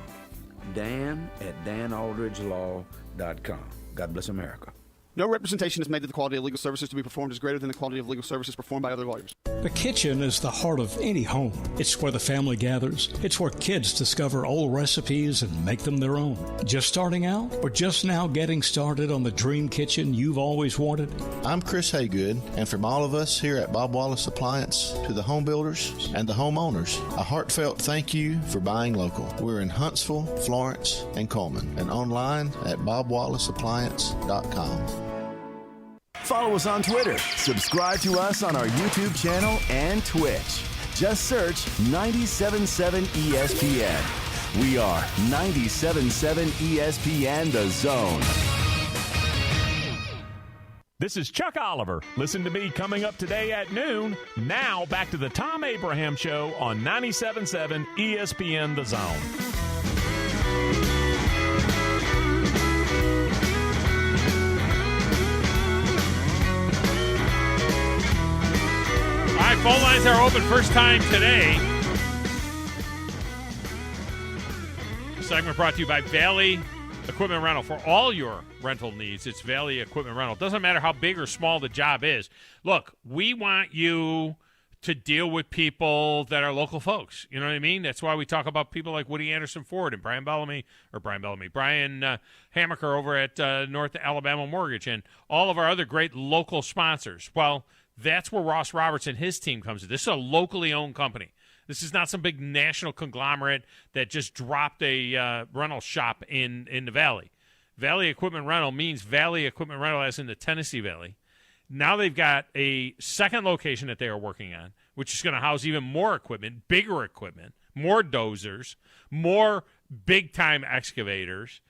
Dan at danaldridgelaw.com. God bless America. No representation is made that the quality of legal services to be performed is greater than the quality of legal services performed by other lawyers. The kitchen is the heart of any home. It's where the family gathers. It's where kids discover old recipes and make them their own. Just starting out or just now getting started on the dream kitchen you've always wanted? I'm Chris Haygood, and from all of us here at Bob Wallace Appliance to the home builders and the homeowners, a heartfelt thank you for buying local. We're in Huntsville, Florence, and Coleman, and online at bobwallaceappliance.com. Follow us on Twitter. Subscribe to us on our YouTube channel and Twitch. Just search 97.7 ESPN. We are 97.7 ESPN The Zone. This is Chuck Oliver. Listen to me coming up today at noon. Now back to the Thom Abraham Show on 97.7 ESPN The Zone. All right, phone lines are open first time today. Segment brought to you by Valley Equipment Rental. For all your rental needs, it's Valley Equipment Rental. Doesn't matter how big or small the job is. Look, we want you to deal with people that are local folks. You know what I mean? That's why we talk about people like Woody Anderson Ford and Brian Hammaker over at North Alabama Mortgage and all of our other great local sponsors. Well, that's where Ross Roberts and his team comes in. This is a locally owned company. This is not some big national conglomerate that just dropped a rental shop in the Valley. Valley Equipment Rental means Valley Equipment Rental as in the Tennessee Valley. Now they've got a second location that they are working on, which is going to house even more equipment, bigger equipment, more dozers, more big-time excavators.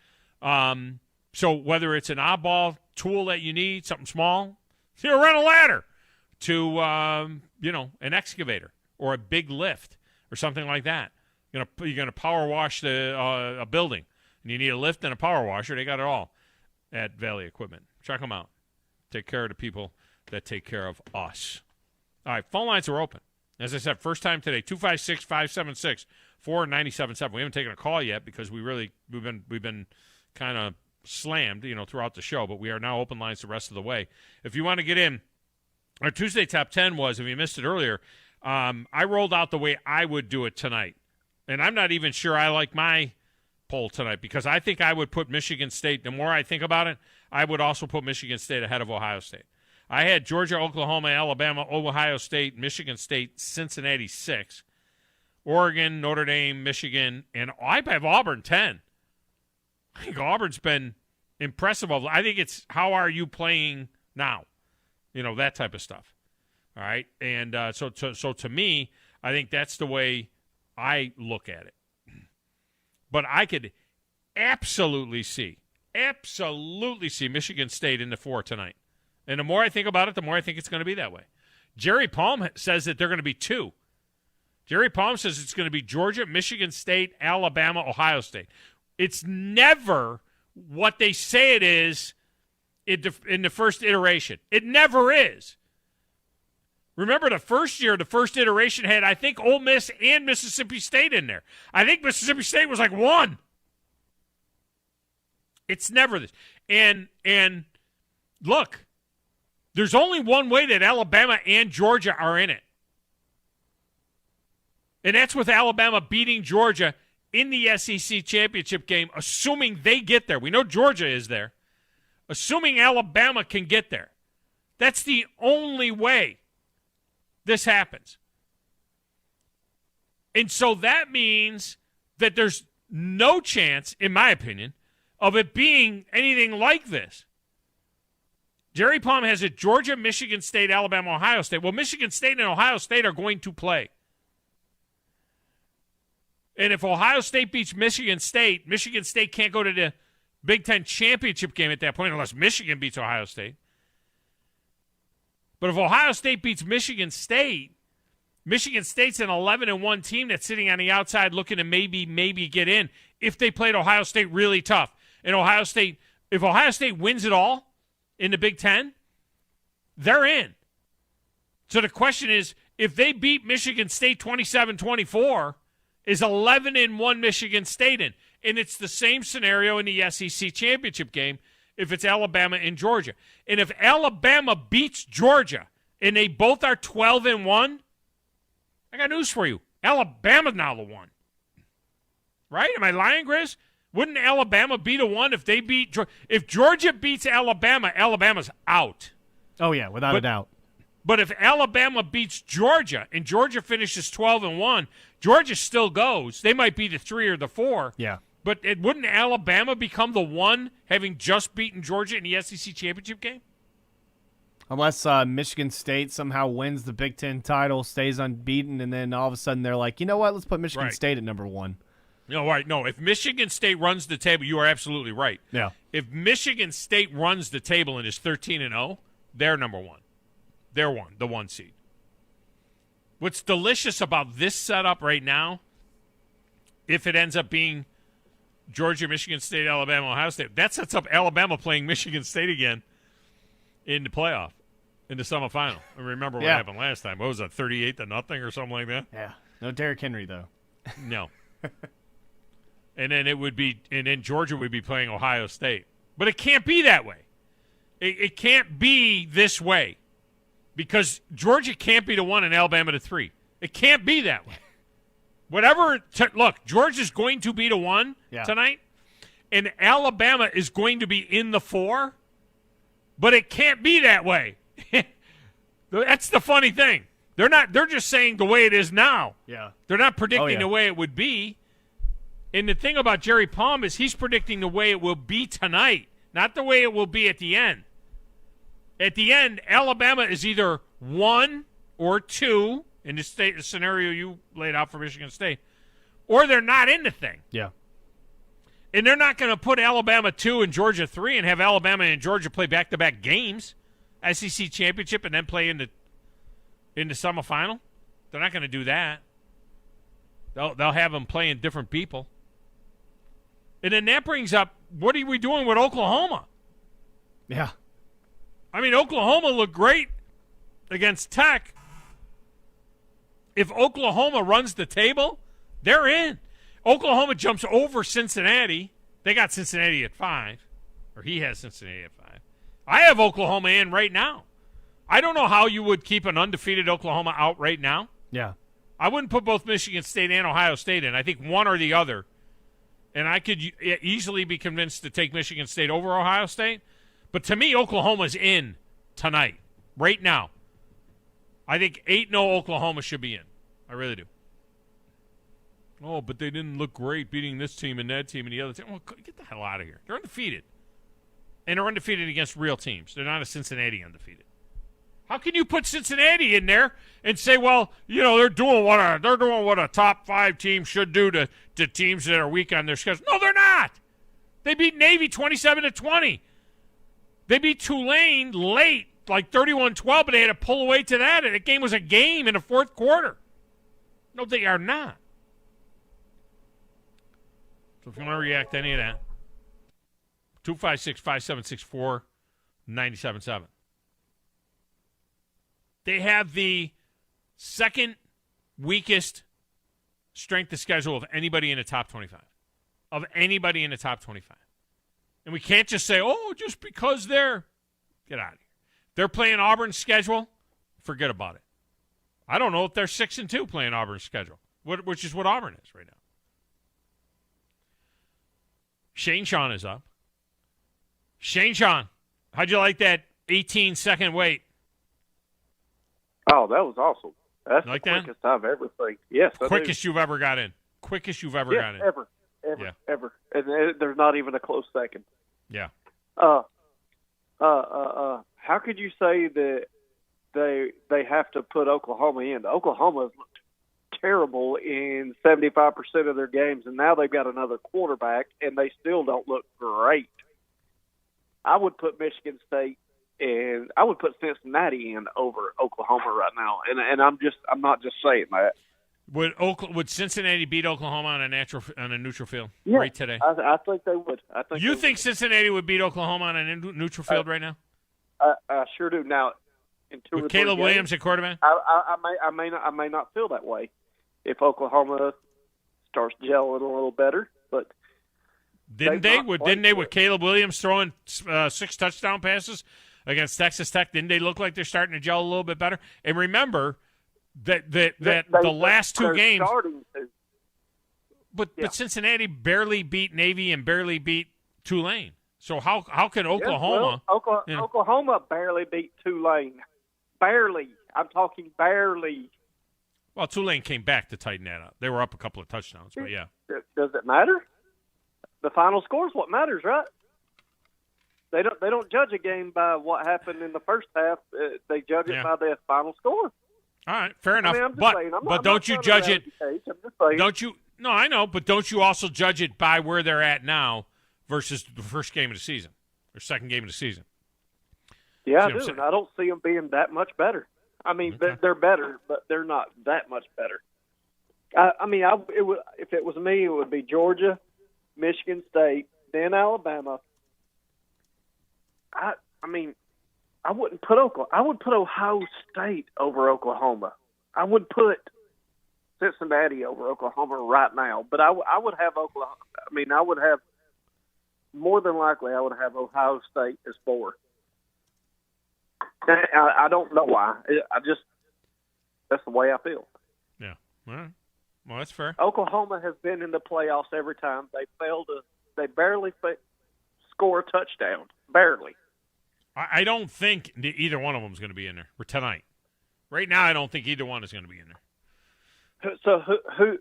So whether it's an oddball tool that you need, something small, rent a ladder, to an excavator or a big lift or something like that. You're gonna power wash a building, and you need a lift and a power washer. They got it all at Valley Equipment. Check them out. Take care of the people that take care of us. All right, phone lines are open. As I said, first time today, 256-576-4977. We haven't taken a call yet because we've been kind of slammed, throughout the show, but we are now open lines the rest of the way. If you want to get in, our Tuesday top 10 was, if you missed it earlier, I rolled out the way I would do it tonight. And I'm not even sure I like my poll tonight because I think I would put Michigan State, the more I think about it, I would also put Michigan State ahead of Ohio State. I had Georgia, Oklahoma, Alabama, Ohio State, Michigan State, Cincinnati 6, Oregon, Notre Dame, Michigan, and I have Auburn 10. I think Auburn's been impressive. I think it's how are you playing now? That type of stuff. All right? And so to me, I think that's the way I look at it. But I could absolutely see Michigan State in the 4 tonight. And the more I think about it, the more I think it's going to be that way. Jerry Palm says that they're going to be 2. Jerry Palm says it's going to be Georgia, Michigan State, Alabama, Ohio State. It's never what they say it is in the first iteration. It never is. Remember the first year, the first iteration had, I think, Ole Miss and Mississippi State in there. I think Mississippi State was like 1. It's never this. And look, There's only one way that Alabama and Georgia are in it. And that's with Alabama beating Georgia in the SEC championship game, assuming they get there. We know Georgia is there. Assuming Alabama can get there. That's the only way this happens. And so that means that there's no chance, in my opinion, of it being anything like this. Jerry Palm has it Georgia, Michigan State, Alabama, Ohio State. Well, Michigan State and Ohio State are going to play. And if Ohio State beats Michigan State can't go to the Big Ten championship game at that point unless Michigan beats Ohio State. But if Ohio State beats Michigan State's an 11-1 team that's sitting on the outside looking to maybe get in if they played Ohio State really tough. And if Ohio State wins it all in the Big Ten, they're in. So the question is, if they beat Michigan State 27-24, is 11-1 Michigan State in? And it's the same scenario in the SEC championship game if it's Alabama and Georgia. And if Alabama beats Georgia and they both are 12-1, I got news for you. Alabama's now the one. Right? Am I lying, Grizz? Wouldn't Alabama be the one if they beat if Georgia beats Alabama, Alabama's out. Oh, yeah, without a doubt. But if Alabama beats Georgia and Georgia finishes 12-1, Georgia still goes. They might be the 3 or the 4. Yeah. But wouldn't Alabama become the one having just beaten Georgia in the SEC championship game? Unless Michigan State somehow wins the Big Ten title, stays unbeaten, and then all of a sudden they're like, you know what, let's put Michigan State at number 1. No, right. No, if Michigan State runs the table, you are absolutely right. Yeah. If Michigan State runs the table and is 13-0, they're number 1. They're the 1 seed. What's delicious about this setup right now, if it ends up being Georgia, Michigan State, Alabama, Ohio State, that sets up Alabama playing Michigan State again in the playoff, in the semifinal. I remember what happened last time. What was that, 38-0 or something like that? Yeah. No Derrick Henry, though. No. And then Georgia would be playing Ohio State. But it can't be that way. It can't be this way. Because Georgia can't be the 1 and Alabama the 3. It can't be that way. Look, Georgia's going to be the 1 tonight, and Alabama is going to be in the 4, but it can't be that way. That's the funny thing. They're just saying the way it is now. Yeah. They're not predicting the way it would be. And the thing about Jerry Palm is he's predicting the way it will be tonight, not the way it will be at the end. At the end, Alabama is either 1 or 2 in the scenario you laid out for Michigan State, or they're not in the thing. Yeah. And they're not going to put Alabama 2 and Georgia 3 and have Alabama and Georgia play back-to-back games, SEC championship, and then play in the semifinal. They're not going to do that. They'll have them playing different people. And then that brings up, what are we doing with Oklahoma? Yeah. I mean, Oklahoma looked great against Tech. If Oklahoma runs the table, they're in. Oklahoma jumps over Cincinnati. They got Cincinnati at 5, or he has Cincinnati at 5. I have Oklahoma in right now. I don't know how you would keep an undefeated Oklahoma out right now. Yeah. I wouldn't put both Michigan State and Ohio State in. I think one or the other. And I could easily be convinced to take Michigan State over Ohio State. But to me, Oklahoma's in tonight, right now. I think 8-0 Oklahoma should be in. I really do. Oh, but they didn't look great beating this team and that team and the other team. Well, get the hell out of here. They're undefeated. And they're undefeated against real teams. They're not a Cincinnati undefeated. How can you put Cincinnati in there and say, well, you know, they're doing what a top 5 team should do to teams that are weak on their schedule? No, they're not. They beat Navy 27-20. They beat Tulane late, like 31-12, but they had to pull away to that. And the game was a game in the fourth quarter. No, they are not. So if you want to react to any of that, 256-5764-97.7. They have the second weakest strength of schedule of anybody in the top 25. Of anybody in the top 25. And we can't just say, oh, just because they're. Get out of here. They're playing Auburn's schedule. Forget about it. I don't know if they're 6-2 playing Auburn's schedule, which is what Auburn is right now. Shane Sean is up. Shane Sean, how'd you like that 18-second wait? Oh, that was awesome. That's like the quickest I've ever seen. Yes, quickest you've ever got in. Quickest you've ever got in. Ever. And there's not even a close second. Yeah. How could you say that they have to put Oklahoma in? Oklahoma has looked terrible in 75% of their games, and now they've got another quarterback, and they still don't look great. I would put Michigan State and I would put Cincinnati in over Oklahoma right now, and I'm not just saying that. Would Cincinnati beat Oklahoma on a neutral field right today? I think they would. You think Cincinnati would beat Oklahoma on a neutral field right now? I sure do. Now, in two with or three Caleb games, Williams at quarterback, I may not feel that way if Oklahoma starts gelling a little better. But didn't they with Caleb Williams throwing 6 touchdown passes against Texas Tech? Didn't they look like they're starting to gel a little bit better? And remember that the last 2 games. But Cincinnati barely beat Navy and barely beat Tulane. So how could Oklahoma? Oklahoma barely beat Tulane. Barely. I'm talking barely. Well, Tulane came back to tighten that up. They were up a couple of touchdowns, but yeah. Does it matter? The final score is what matters, right? They don't judge a game by what happened in the first half. They judge it by the final score. All right, fair enough. I'm just saying, but don't you judge it? Don't you? No, I know, but don't you also judge it by where they're at now versus the first game of the season or second game of the season? Yeah, I do. And I don't see them being that much better. I mean, they're better, but they're not that much better. If it was me, it would be Georgia, Michigan State, then Alabama. I wouldn't put Oklahoma. I would put Ohio State over Oklahoma. I would put Cincinnati over Oklahoma right now. But I would have Oklahoma. I would have more than likely. I would have Ohio State as 4. I don't know why. That's the way I feel. Yeah. All right. Well, that's fair. Oklahoma has been in the playoffs every time. They barely score a touchdown. Barely. I don't think either one of them is going to be in there for tonight. Right now, I don't think either one is going to be in there. So who?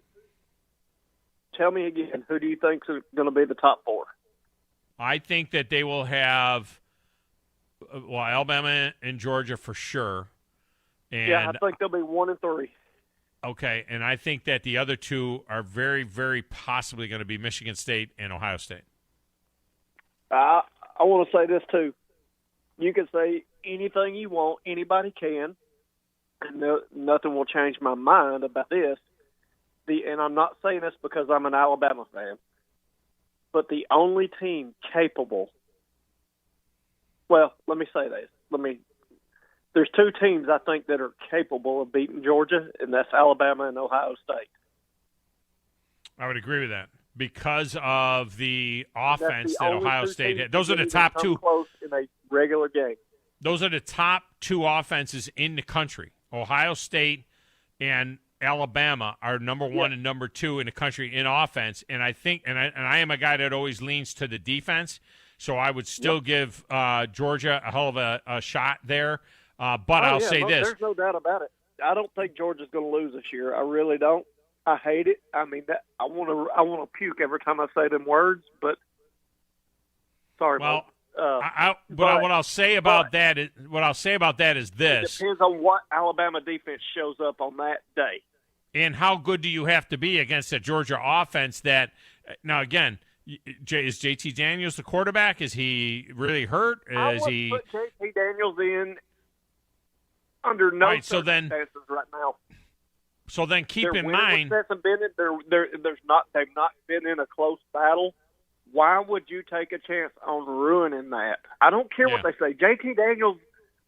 Tell me again. Who do you think is going to be the top 4? I think that they will have Alabama and Georgia for sure. And, yeah, I think they'll be 1 and 3. Okay, and I think that the other 2 are very, very possibly going to be Michigan State and Ohio State. I want to say this too. You can say anything you want. Anybody can. And nothing will change my mind about this. And I'm not saying this because I'm an Alabama fan, but the only team capable. Well, let me say this. There's 2 teams I think that are capable of beating Georgia, and that's Alabama and Ohio State. I would agree with that because of the offense that Ohio State had. Those are the top 2. Close in a regular game. Those are the top 2 offenses in the country. Ohio State and Alabama are number 1 and number 2 in the country in offense. And I think, and I am a guy that always leans to the defense, so I would still give Georgia a hell of a shot there. But I'll say this: there's no doubt about it. I don't think Georgia's going to lose this year. I really don't. I hate it. I want to puke every time I say them words. But sorry. Well, what I'll say about that is this: it depends on what Alabama defense shows up on that day, and how good do you have to be against a Georgia offense that now again. Is JT Daniels the quarterback? Is he really hurt? I would put JT Daniels in under no circumstances right now. So then keep in mind they've not been in a close battle. Why would you take a chance on ruining that? I don't care what they say. JT Daniels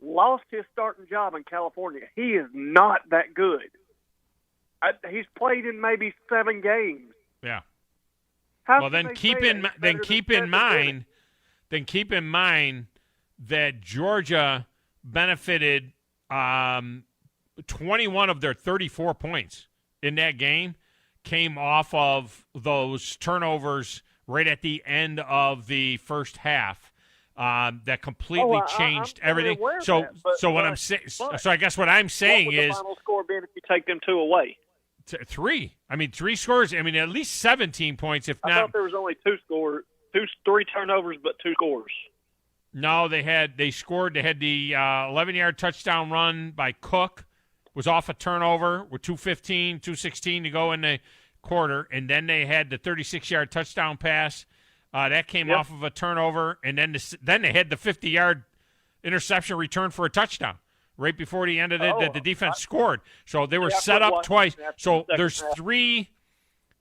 lost his starting job in California. He is not that good. He's played in maybe 7 games. Yeah. Well, then keep in mind that Georgia benefited 21 of their 34 points in that game came off of those turnovers right at the end of the first half that completely changed everything. So I guess what I'm saying what would is the final score been if you take them 2 away? 3. I mean, 3 scores. I mean, at least 17 points. If I not, thought there was only 2 scores, 3 turnovers, but 2 scores. No, they scored. They had the 11-yard touchdown run by Cook, was off a turnover with 2:16 to go in the quarter, and then they had the 36-yard touchdown pass that came off of a turnover, and then they had the 50-yard interception return for a touchdown right before the end of it that the defense scored. So they were set up twice. So there's three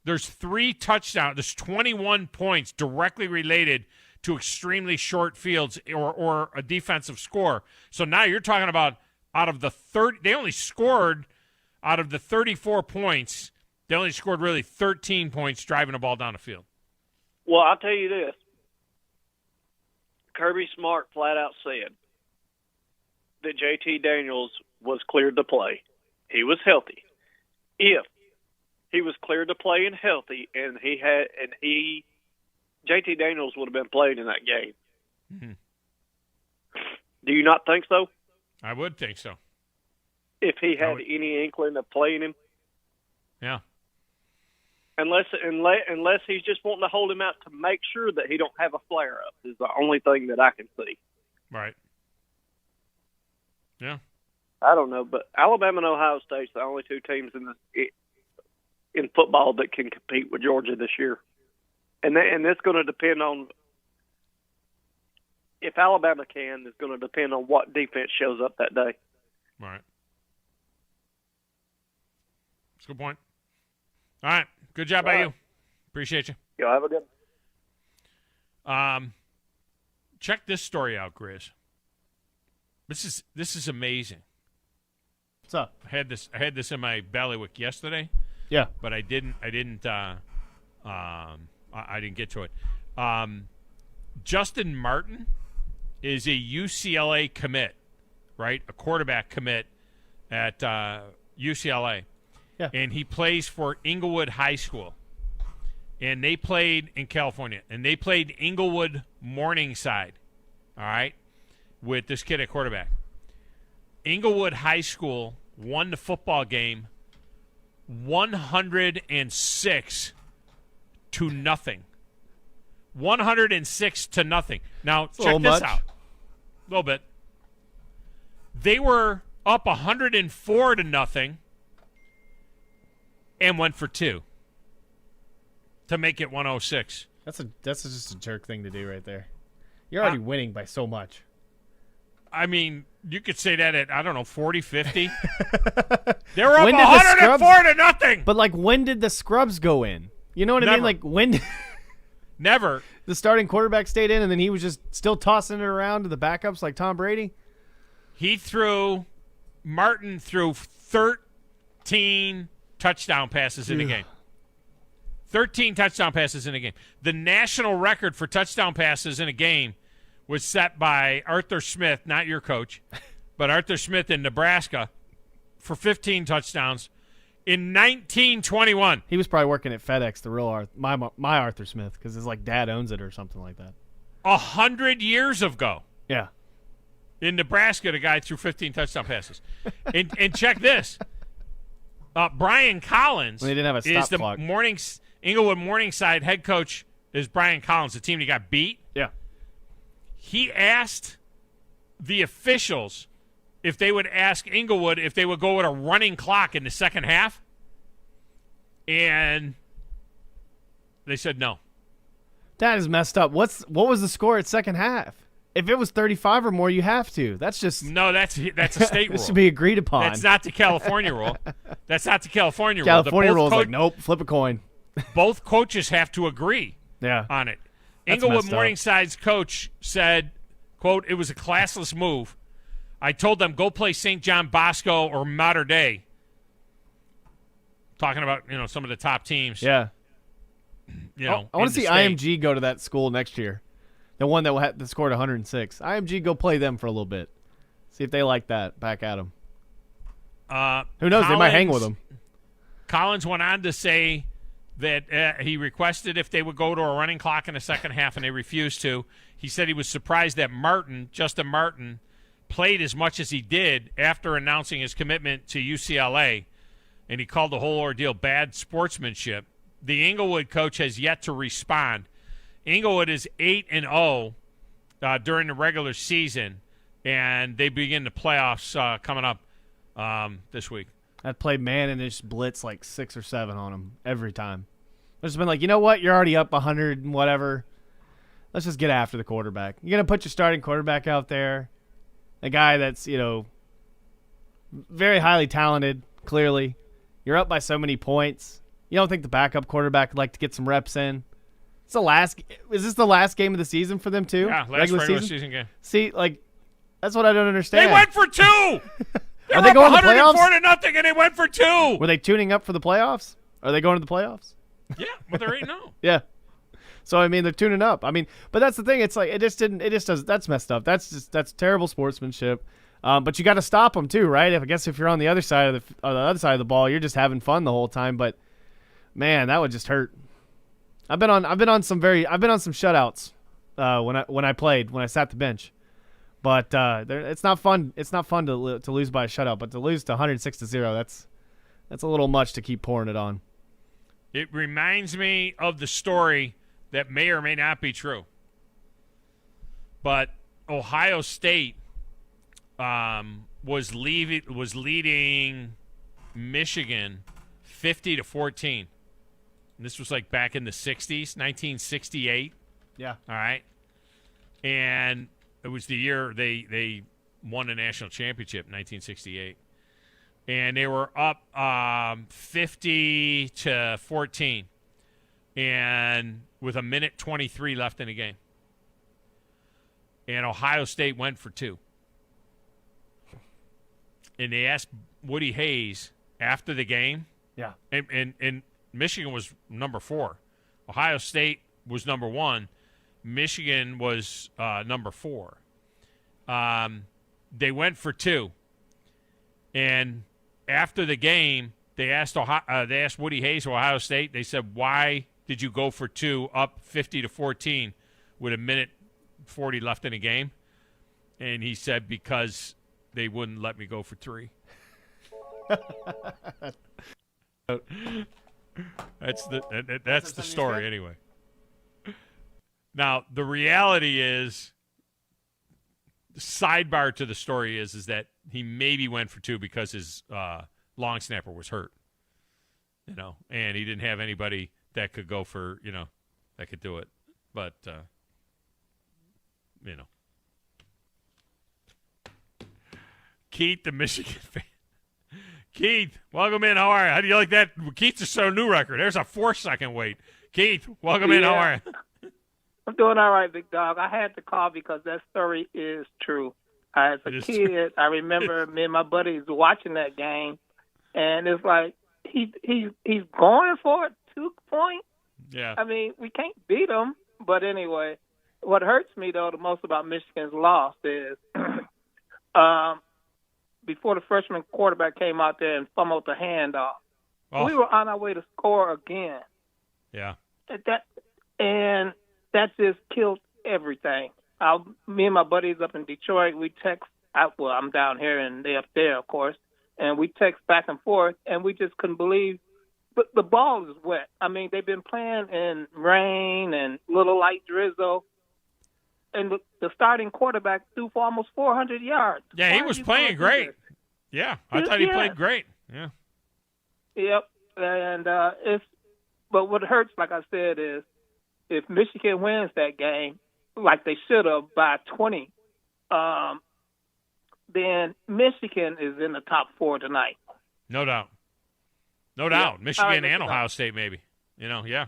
touchdowns. There's 21 points directly related to extremely short fields or a defensive score. So now you're talking about out of the 30, they only scored out of the 34 points. They only scored really 13 points driving the ball down the field. Well, I'll tell you this. Kirby Smart flat out said that JT Daniels was cleared to play. He was healthy. If he was cleared to play and healthy, JT Daniels would have been playing in that game. Mm-hmm. Do you not think so? I would think so. If he had any inkling of playing him? Yeah. Unless he's just wanting to hold him out to make sure that he don't have a flare-up is the only thing that I can see. Right. Yeah. I don't know, but Alabama and Ohio State's the only 2 teams in football that can compete with Georgia this year. And it's going to depend on if Alabama can. It's going to depend on what defense shows up that day. Right. That's a good point. All right. Good job by you. Appreciate you. Y'all have a good Check this story out, Grizz. This is amazing. What's up? I had this in my bailiwick yesterday. Yeah. But I didn't get to it. Justin Martin is a UCLA commit, right? A quarterback commit at UCLA. Yeah. And he plays for Inglewood High School. And they played in California. And they played Inglewood Morningside, all right, with this kid at quarterback. Inglewood High School won the football game 106-0. 106-0. Now, check this out. A little bit. They were up 104-0 and went for 2 to make it 106. That's just a jerk thing to do right there. You're already winning by so much. I mean, you could say that at, I don't know, 40, 50. They were up 104-0. But, like, when did the scrubs go in? You know what I mean? Like, when? Never. The starting quarterback stayed in, and then he was just still tossing it around to the backups like Tom Brady? Martin threw 13 touchdown passes in the game. 13 touchdown passes in a game. The national record for touchdown passes in a game was set by Arthur Smith, not your coach, but Arthur Smith in Nebraska for 15 touchdowns in 1921. He was probably working at FedEx, the real my Arthur Smith, because his like dad owns it or something like that. 100 years ago. Yeah. In Nebraska, the guy threw 15 touchdown passes. and check this. Brian Collins they didn't have a stop is the clock. Inglewood Morningside head coach is Brian Collins, the team that got beat. Yeah. He asked the officials if they would ask Inglewood if they would go with a running clock in the second half, and they said no. That is messed up. What was the score at second half? If it was 35 or more, you have to. That's just that's a state rule. This should be agreed upon. That's not the California rule. That's not the California rule. California rule is like, nope, flip a coin. Both coaches have to agree on it. Inglewood Morningside's coach said, quote, "It was a classless move. I told them, go play St. John Bosco or Mater Dei." Talking about, some of the top teams. Yeah. I want to see IMG go to that school next year. The one that scored 106. IMG, go play them for a little bit. See if they like that. Back at him. Who knows? They might hang with him. Collins went on to say that he requested if they would go to a running clock in the second half, and they refused to. He said he was surprised that Justin Martin, played as much as he did after announcing his commitment to UCLA, and he called the whole ordeal bad sportsmanship. The Inglewood coach has yet to respond. Inglewood is 8-0 during the regular season, and they begin the playoffs coming up this week. I'd play man and just blitz like 6 or 7 on him every time. I've just been like, you know what? You're already up 100 and whatever. Let's just get after the quarterback. You're going to put your starting quarterback out there, a guy that's, very highly talented, clearly. You're up by so many points. You don't think the backup quarterback would like to get some reps in? Is this the last game of the season for them too? Yeah, last regular season game. See, that's what I don't understand. They went for 2. Are they going to the playoffs? 104-0, and they went for 2. Were they tuning up for the playoffs? Are they going to the playoffs? Yeah, but they're 8-0. Yeah. So I mean, they're tuning up. I mean, but that's the thing. It's like that's messed up. That's terrible sportsmanship. But you got to stop them too, right? I guess if you're on the other side of the ball, you're just having fun the whole time. But man, that would just hurt. I've been on some shutouts when I sat the bench. But it's not fun. It's not fun to lose by a shutout, but to lose to 106-0, that's a little much to keep pouring it on. It reminds me of the story that may or may not be true. But Ohio State was leading Michigan 50-14. And this was like back in the 60s, 1968. Yeah. All right. And it was the year they won a national championship, 1968. And they were up 50-14. And with 1:23 left in the game. And Ohio State went for 2. And they asked Woody Hayes after the game. Yeah. And Michigan was number 4. Ohio State was number 1. Michigan was number 4. They went for 2. And after the game, they asked Woody Hayes of Ohio State. They said, "Why did you go for 2 up 50-14 with 1:40 left in the game?" And he said, "Because they wouldn't let me go for 3." That's the story anyway. Now, the reality is, the sidebar to the story is that he maybe went for 2 because his long snapper was hurt, and he didn't have anybody that could go for, that could do it. But, Keith, the Michigan fan. Keith, welcome in. How are you? How do you like that? Keith's a so new record. There's a 4-second wait. Keith, welcome in. How are you? I'm doing all right, big dog. I had to call because that story is true. As a kid, I remember me and my buddies watching that game, and it's like he's going for it, 2 points. Yeah. I mean, we can't beat them. But anyway, what hurts me, though, the most about Michigan's loss is before the freshman quarterback came out there and fumbled the handoff, we were on our way to score again. Yeah. And that just killed everything. Me and my buddies up in Detroit, we text out. Well, I'm down here and they up there, of course. And we text back and forth, and we just couldn't believe. But the ball is wet. I mean, they've been playing in rain and little light drizzle. And the starting quarterback threw for almost 400 yards. Yeah, he was playing great. Yeah, I thought he played great. Yeah. Yep. And but what hurts, like I said, is if Michigan wins that game, like they should have, by 20, then Michigan is in the top 4 tonight. No doubt. No doubt. Michigan and Ohio State, maybe. Yeah. Yeah.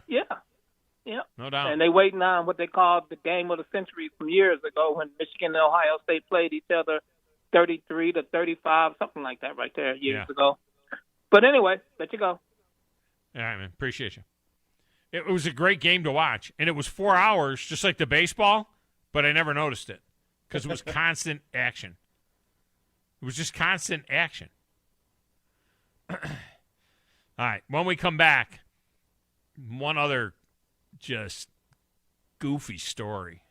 Yeah. No doubt. And they waiting on what they called the game of the century from years ago when Michigan and Ohio State played each other 33-35, something like that right there years ago. But anyway, let you go. All right, man. Appreciate you. It was a great game to watch, and it was 4 hours, just like the baseball, but I never noticed it because it was constant action. It was just constant action. All right, when we come back, one other just goofy story,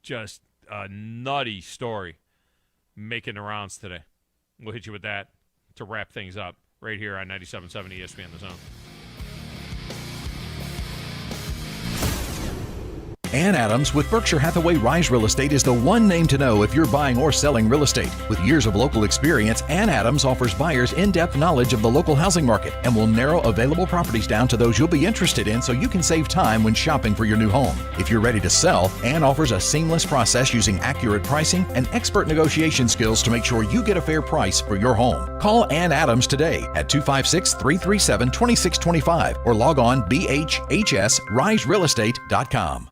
just a nutty story making the rounds today. We'll hit you with that to wrap things up right here on 97.7 ESPN The Zone. Ann Adams with Berkshire Hathaway Rise Real Estate is the one name to know if you're buying or selling real estate. With years of local experience, Ann Adams offers buyers in-depth knowledge of the local housing market and will narrow available properties down to those you'll be interested in so you can save time when shopping for your new home. If you're ready to sell, Ann offers a seamless process using accurate pricing and expert negotiation skills to make sure you get a fair price for your home. Call Ann Adams today at 256-337-2625 or log on bhhsriserealestate.com.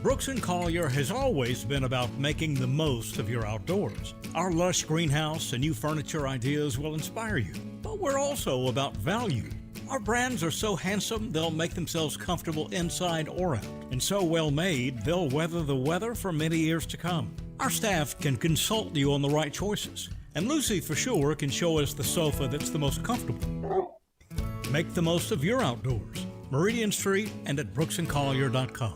Brooks & Collier has always been about making the most of your outdoors. Our lush greenhouse and new furniture ideas will inspire you, but we're also about value. Our brands are so handsome, they'll make themselves comfortable inside or out, and so well made, they'll weather the weather for many years to come. Our staff can consult you on the right choices, and Lucy for sure can show us the sofa that's the most comfortable. Make the most of your outdoors. Meridian Street and at brooksandcollier.com.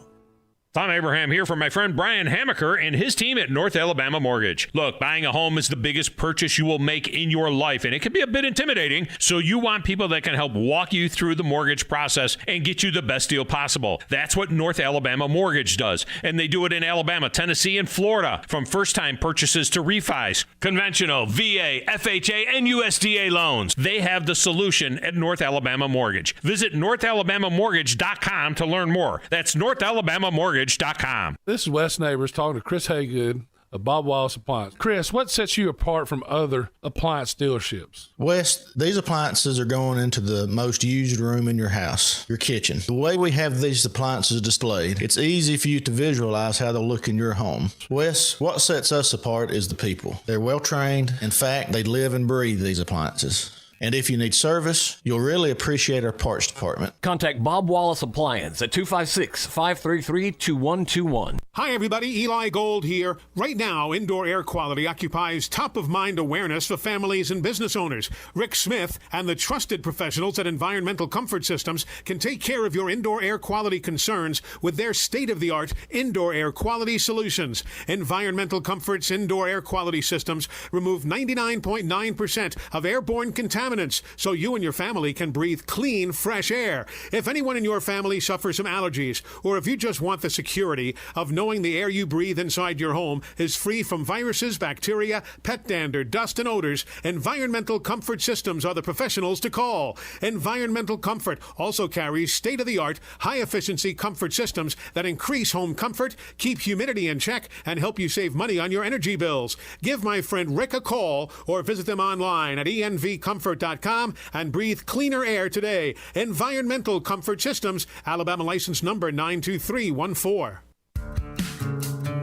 Thom Abraham here from my friend Brian Hamaker and his team at North Alabama Mortgage. Look, buying a home is the biggest purchase you will make in your life, and it can be a bit intimidating, so you want people that can help walk you through the mortgage process and get you the best deal possible. That's what North Alabama Mortgage does, and they do it in Alabama, Tennessee, and Florida, from first-time purchases to refis, conventional, VA, FHA, and USDA loans. They have the solution at North Alabama Mortgage. Visit NorthAlabamaMortgage.com to learn more. That's NorthAlabamaMortgage.com. This is Wes Neighbors talking to Chris Haygood of Bob Wallace Appliance. Chris, what sets you apart from other appliance dealerships? Wes, these appliances are going into the most used room in your house, your kitchen. The way we have these appliances displayed, it's easy for you to visualize how they'll look in your home. Wes, what sets us apart is the people. They're well trained. In fact, they live and breathe these appliances. And if you need service, you'll really appreciate our parts department. Contact Bob Wallace Appliance at 256-533-2121. Hi, everybody. Eli Gold here. Right now, indoor air quality occupies top-of-mind awareness for families and business owners. Rick Smith and the trusted professionals at Environmental Comfort Systems can take care of your indoor air quality concerns with their state-of-the-art indoor air quality solutions. Environmental Comfort's indoor air quality systems remove 99.9% of airborne contaminants so you and your family can breathe clean, fresh air. If anyone in your family suffers from allergies, or if you just want the security of knowing the air you breathe inside your home is free from viruses, bacteria, pet dander, dust, and odors, Environmental Comfort Systems are the professionals to call. Environmental Comfort also carries state-of-the-art, high-efficiency comfort systems that increase home comfort, keep humidity in check, and help you save money on your energy bills. Give my friend Rick a call or visit them online at envcomfort.com and breathe cleaner air today. Environmental Comfort Systems, Alabama license number 92314.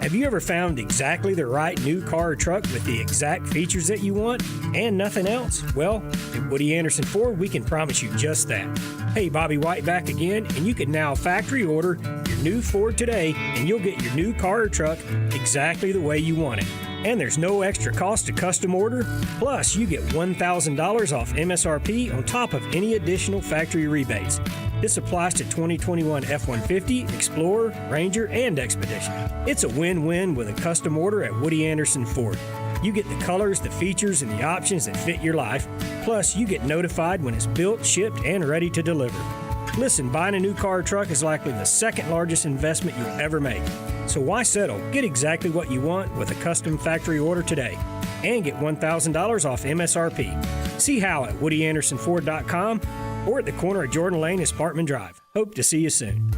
Have you ever found exactly the right new car or truck with the exact features that you want and nothing else? Well, at Woody Anderson Ford, we can promise you just that. Hey, Bobby White back again, and you can now factory order your new Ford today, and you'll get your new car or truck exactly the way you want it. And there's no extra cost to custom order. Plus, you get $1,000 off MSRP on top of any additional factory rebates. This applies to 2021 F-150, Explorer, Ranger, and Expedition. It's a win-win with a custom order at Woody Anderson Ford. You get the colors, the features, and the options that fit your life. Plus, you get notified when it's built, shipped, and ready to deliver. Listen, buying a new car or truck is likely the second largest investment you'll ever make. So why settle? Get exactly what you want with a custom factory order today. And get $1,000 off MSRP. See how at WoodyAndersonFord.com or at the corner of Jordan Lane and Sparkman Drive. Hope to see you soon.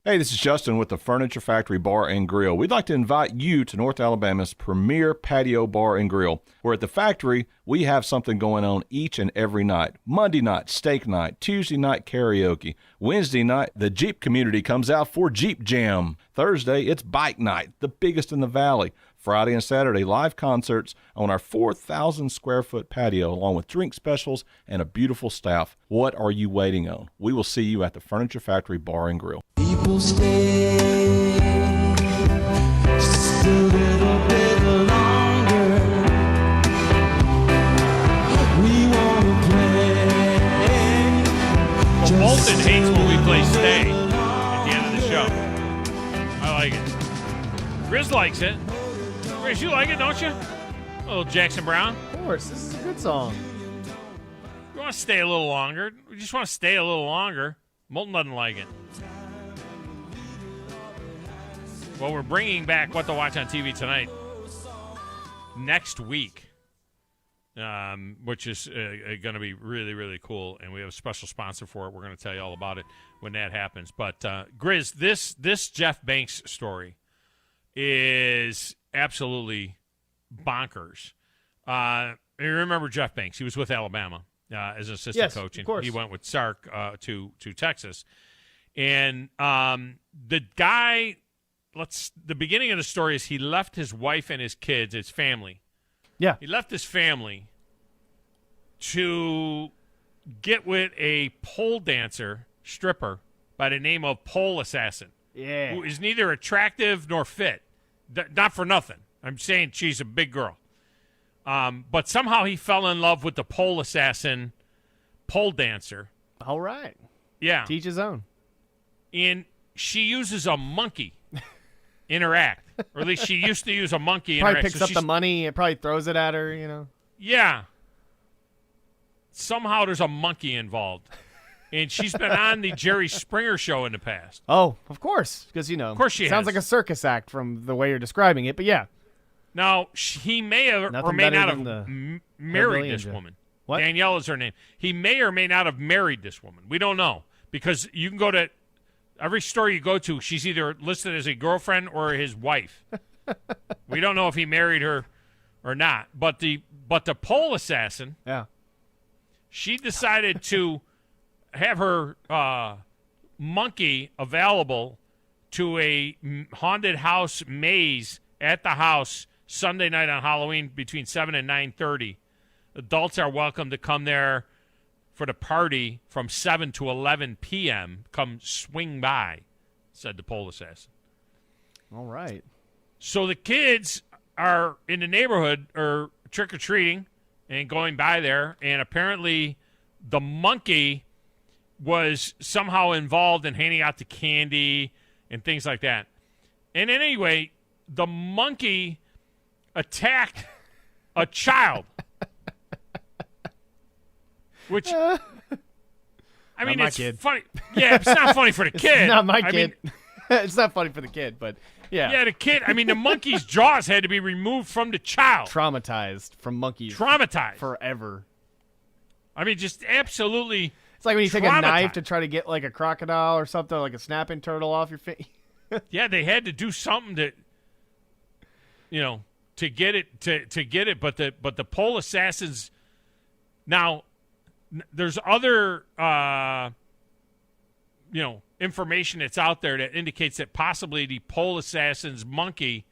Hey, this is Justin with the Furniture Factory Bar and Grill. We'd like to invite you to North Alabama's premier patio bar and grill, where at the factory, we have something going on each and every night. Monday night, steak night. Tuesday night, karaoke. Wednesday night, the Jeep community comes out for Jeep Jam. Thursday, it's bike night, the biggest in the valley. Friday and Saturday, live concerts on our 4,000 square foot patio, along with drink specials and a beautiful staff. What are you waiting on? We will see you at the Furniture Factory Bar and Grill. People stay just a little bit longer. Moulton hates when we play Stay at the end of the show. I like it. Grizz likes it. Grizz, you like it, don't you? A little Jackson Brown. Of course, this is a good song. You want to stay a little longer. We just want to stay a little longer. Moulton doesn't like it. Well, we're bringing back What to Watch on TV tonight next week, which is going to be really, really cool, and we have a special sponsor for it. We're going to tell you all about it when that happens. But, Grizz, this Jeff Banks story is absolutely bonkers. You remember Jeff Banks. He was with Alabama as an assistant coach, and he went with Sark to Texas. And the guy... the beginning of the story is he left his wife and his kids, his family. Yeah. He left his family to get with a pole dancer, stripper, by the name of Pole Assassin. Yeah. Who is neither attractive nor fit. Not for nothing. I'm saying she's a big girl. But somehow he fell in love with the Pole Assassin pole dancer. All right. Yeah. Teach his own. And she uses a monkey interact, or at least she used to use a monkey probably interact. Picks up the money. It probably throws it at her, you know. Yeah. Somehow there's a monkey involved. And she's been on the Jerry Springer show in the past. Oh, of course. Because, you know, of course she sounds has. like a circus act from the way you're describing it, but yeah. Now, he may have Nothing or may better not than have the married this Ninja. woman. What? Danielle is her name. He may or may not have married this woman. We don't know. Because you can go to every store you go to, she's either listed as a girlfriend or his wife. We don't know if he married her or not. But the pole assassin, yeah, she decided to have her monkey available to a haunted house maze at the house Sunday night on Halloween between 7 and 9:30. Adults are welcome to come there for the party from 7 to 11 p.m. Come swing by, said the pole assassin. All right. So the kids are in the neighborhood or trick-or-treating and going by there, and apparently the monkey was somehow involved in handing out the candy and things like that. And anyway, the monkey attacked a child. Which, I mean, not my it's kid. funny. Yeah, it's not funny for the kid. It's not my I kid. mean, it's not funny for the kid, but yeah. Yeah, the kid. I mean, the monkey's jaws had to be removed from the child. Traumatized from monkeys. Traumatized. Forever. I mean, just absolutely. It's like when you take a knife to try to get like a crocodile or something, like a snapping turtle off your face. Yeah, they had to do something to, to get it to get it. But the pole assassins. Now, there's other information that's out there that indicates that possibly the pole assassin's monkey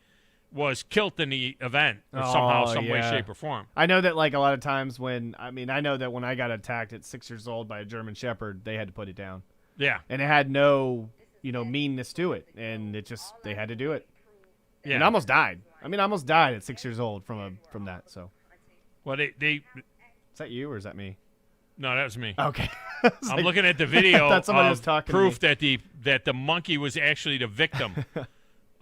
was killed in the event somehow, some way, shape, or form. I know that like a lot of times I know that when I got attacked at 6 years old by a German Shepherd, they had to put it down. Yeah. And it had no, meanness to it. And they had to do it. Yeah. And I almost died. I almost died at 6 years old from that, so. Well, they Is that you or is that me? No, that was me. Okay. I'm looking at the video I thought somebody of was talking proof to me. that the monkey was actually the victim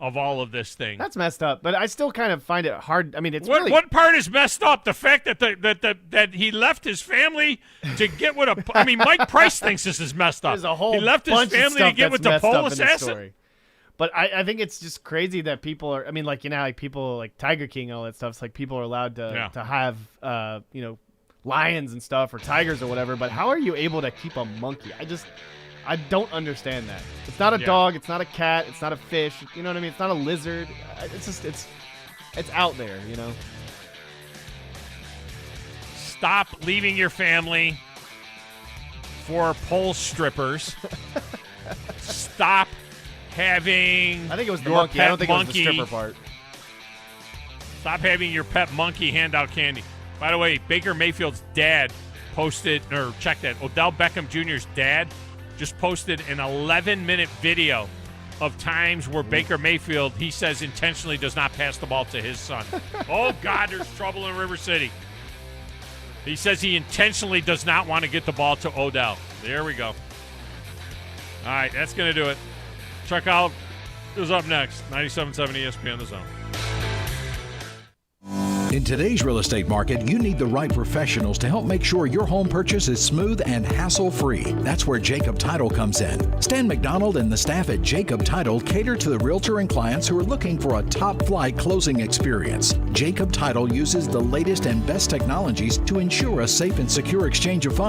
of all of this thing. That's messed up, but I still kind of find it hard. I mean, it's what part is messed up? The fact that that he left his family to get with a. I mean, Mike Price thinks this is messed up. There's a whole he left his bunch of family to stuff get with that's the messed pole up in this assassin. story. But I think it's just crazy that people are. I mean, like how like people like Tiger King and all that stuff. It's like people are allowed to have lions and stuff or tigers or whatever. But how are you able to keep a monkey? I don't understand that. It's not a dog. It's not a cat. It's not a fish. You know what I mean? It's not a lizard. It's just it's out there. Stop leaving your family for pole strippers. Stop having. I think it was the your monkey. Pet I don't think monkey. it was the stripper part. Stop having your pet monkey hand out candy. By the way, Baker Mayfield's dad posted, or check that, Odell Beckham Jr.'s dad just posted an 11-minute video of times where Baker Mayfield, he says, intentionally does not pass the ball to his son. Oh, God, there's trouble in River City. He says he intentionally does not want to get the ball to Odell. There we go. All right, that's going to do it. Chuck Oliver is up next. 97.7 ESPN The Zone. In today's real estate market, you need the right professionals to help make sure your home purchase is smooth and hassle-free. That's where Jacob Title comes in. Stan McDonald and the staff at Jacob Title cater to the realtor and clients who are looking for a top-flight closing experience. Jacob Title uses the latest and best technologies to ensure a safe and secure exchange of funds.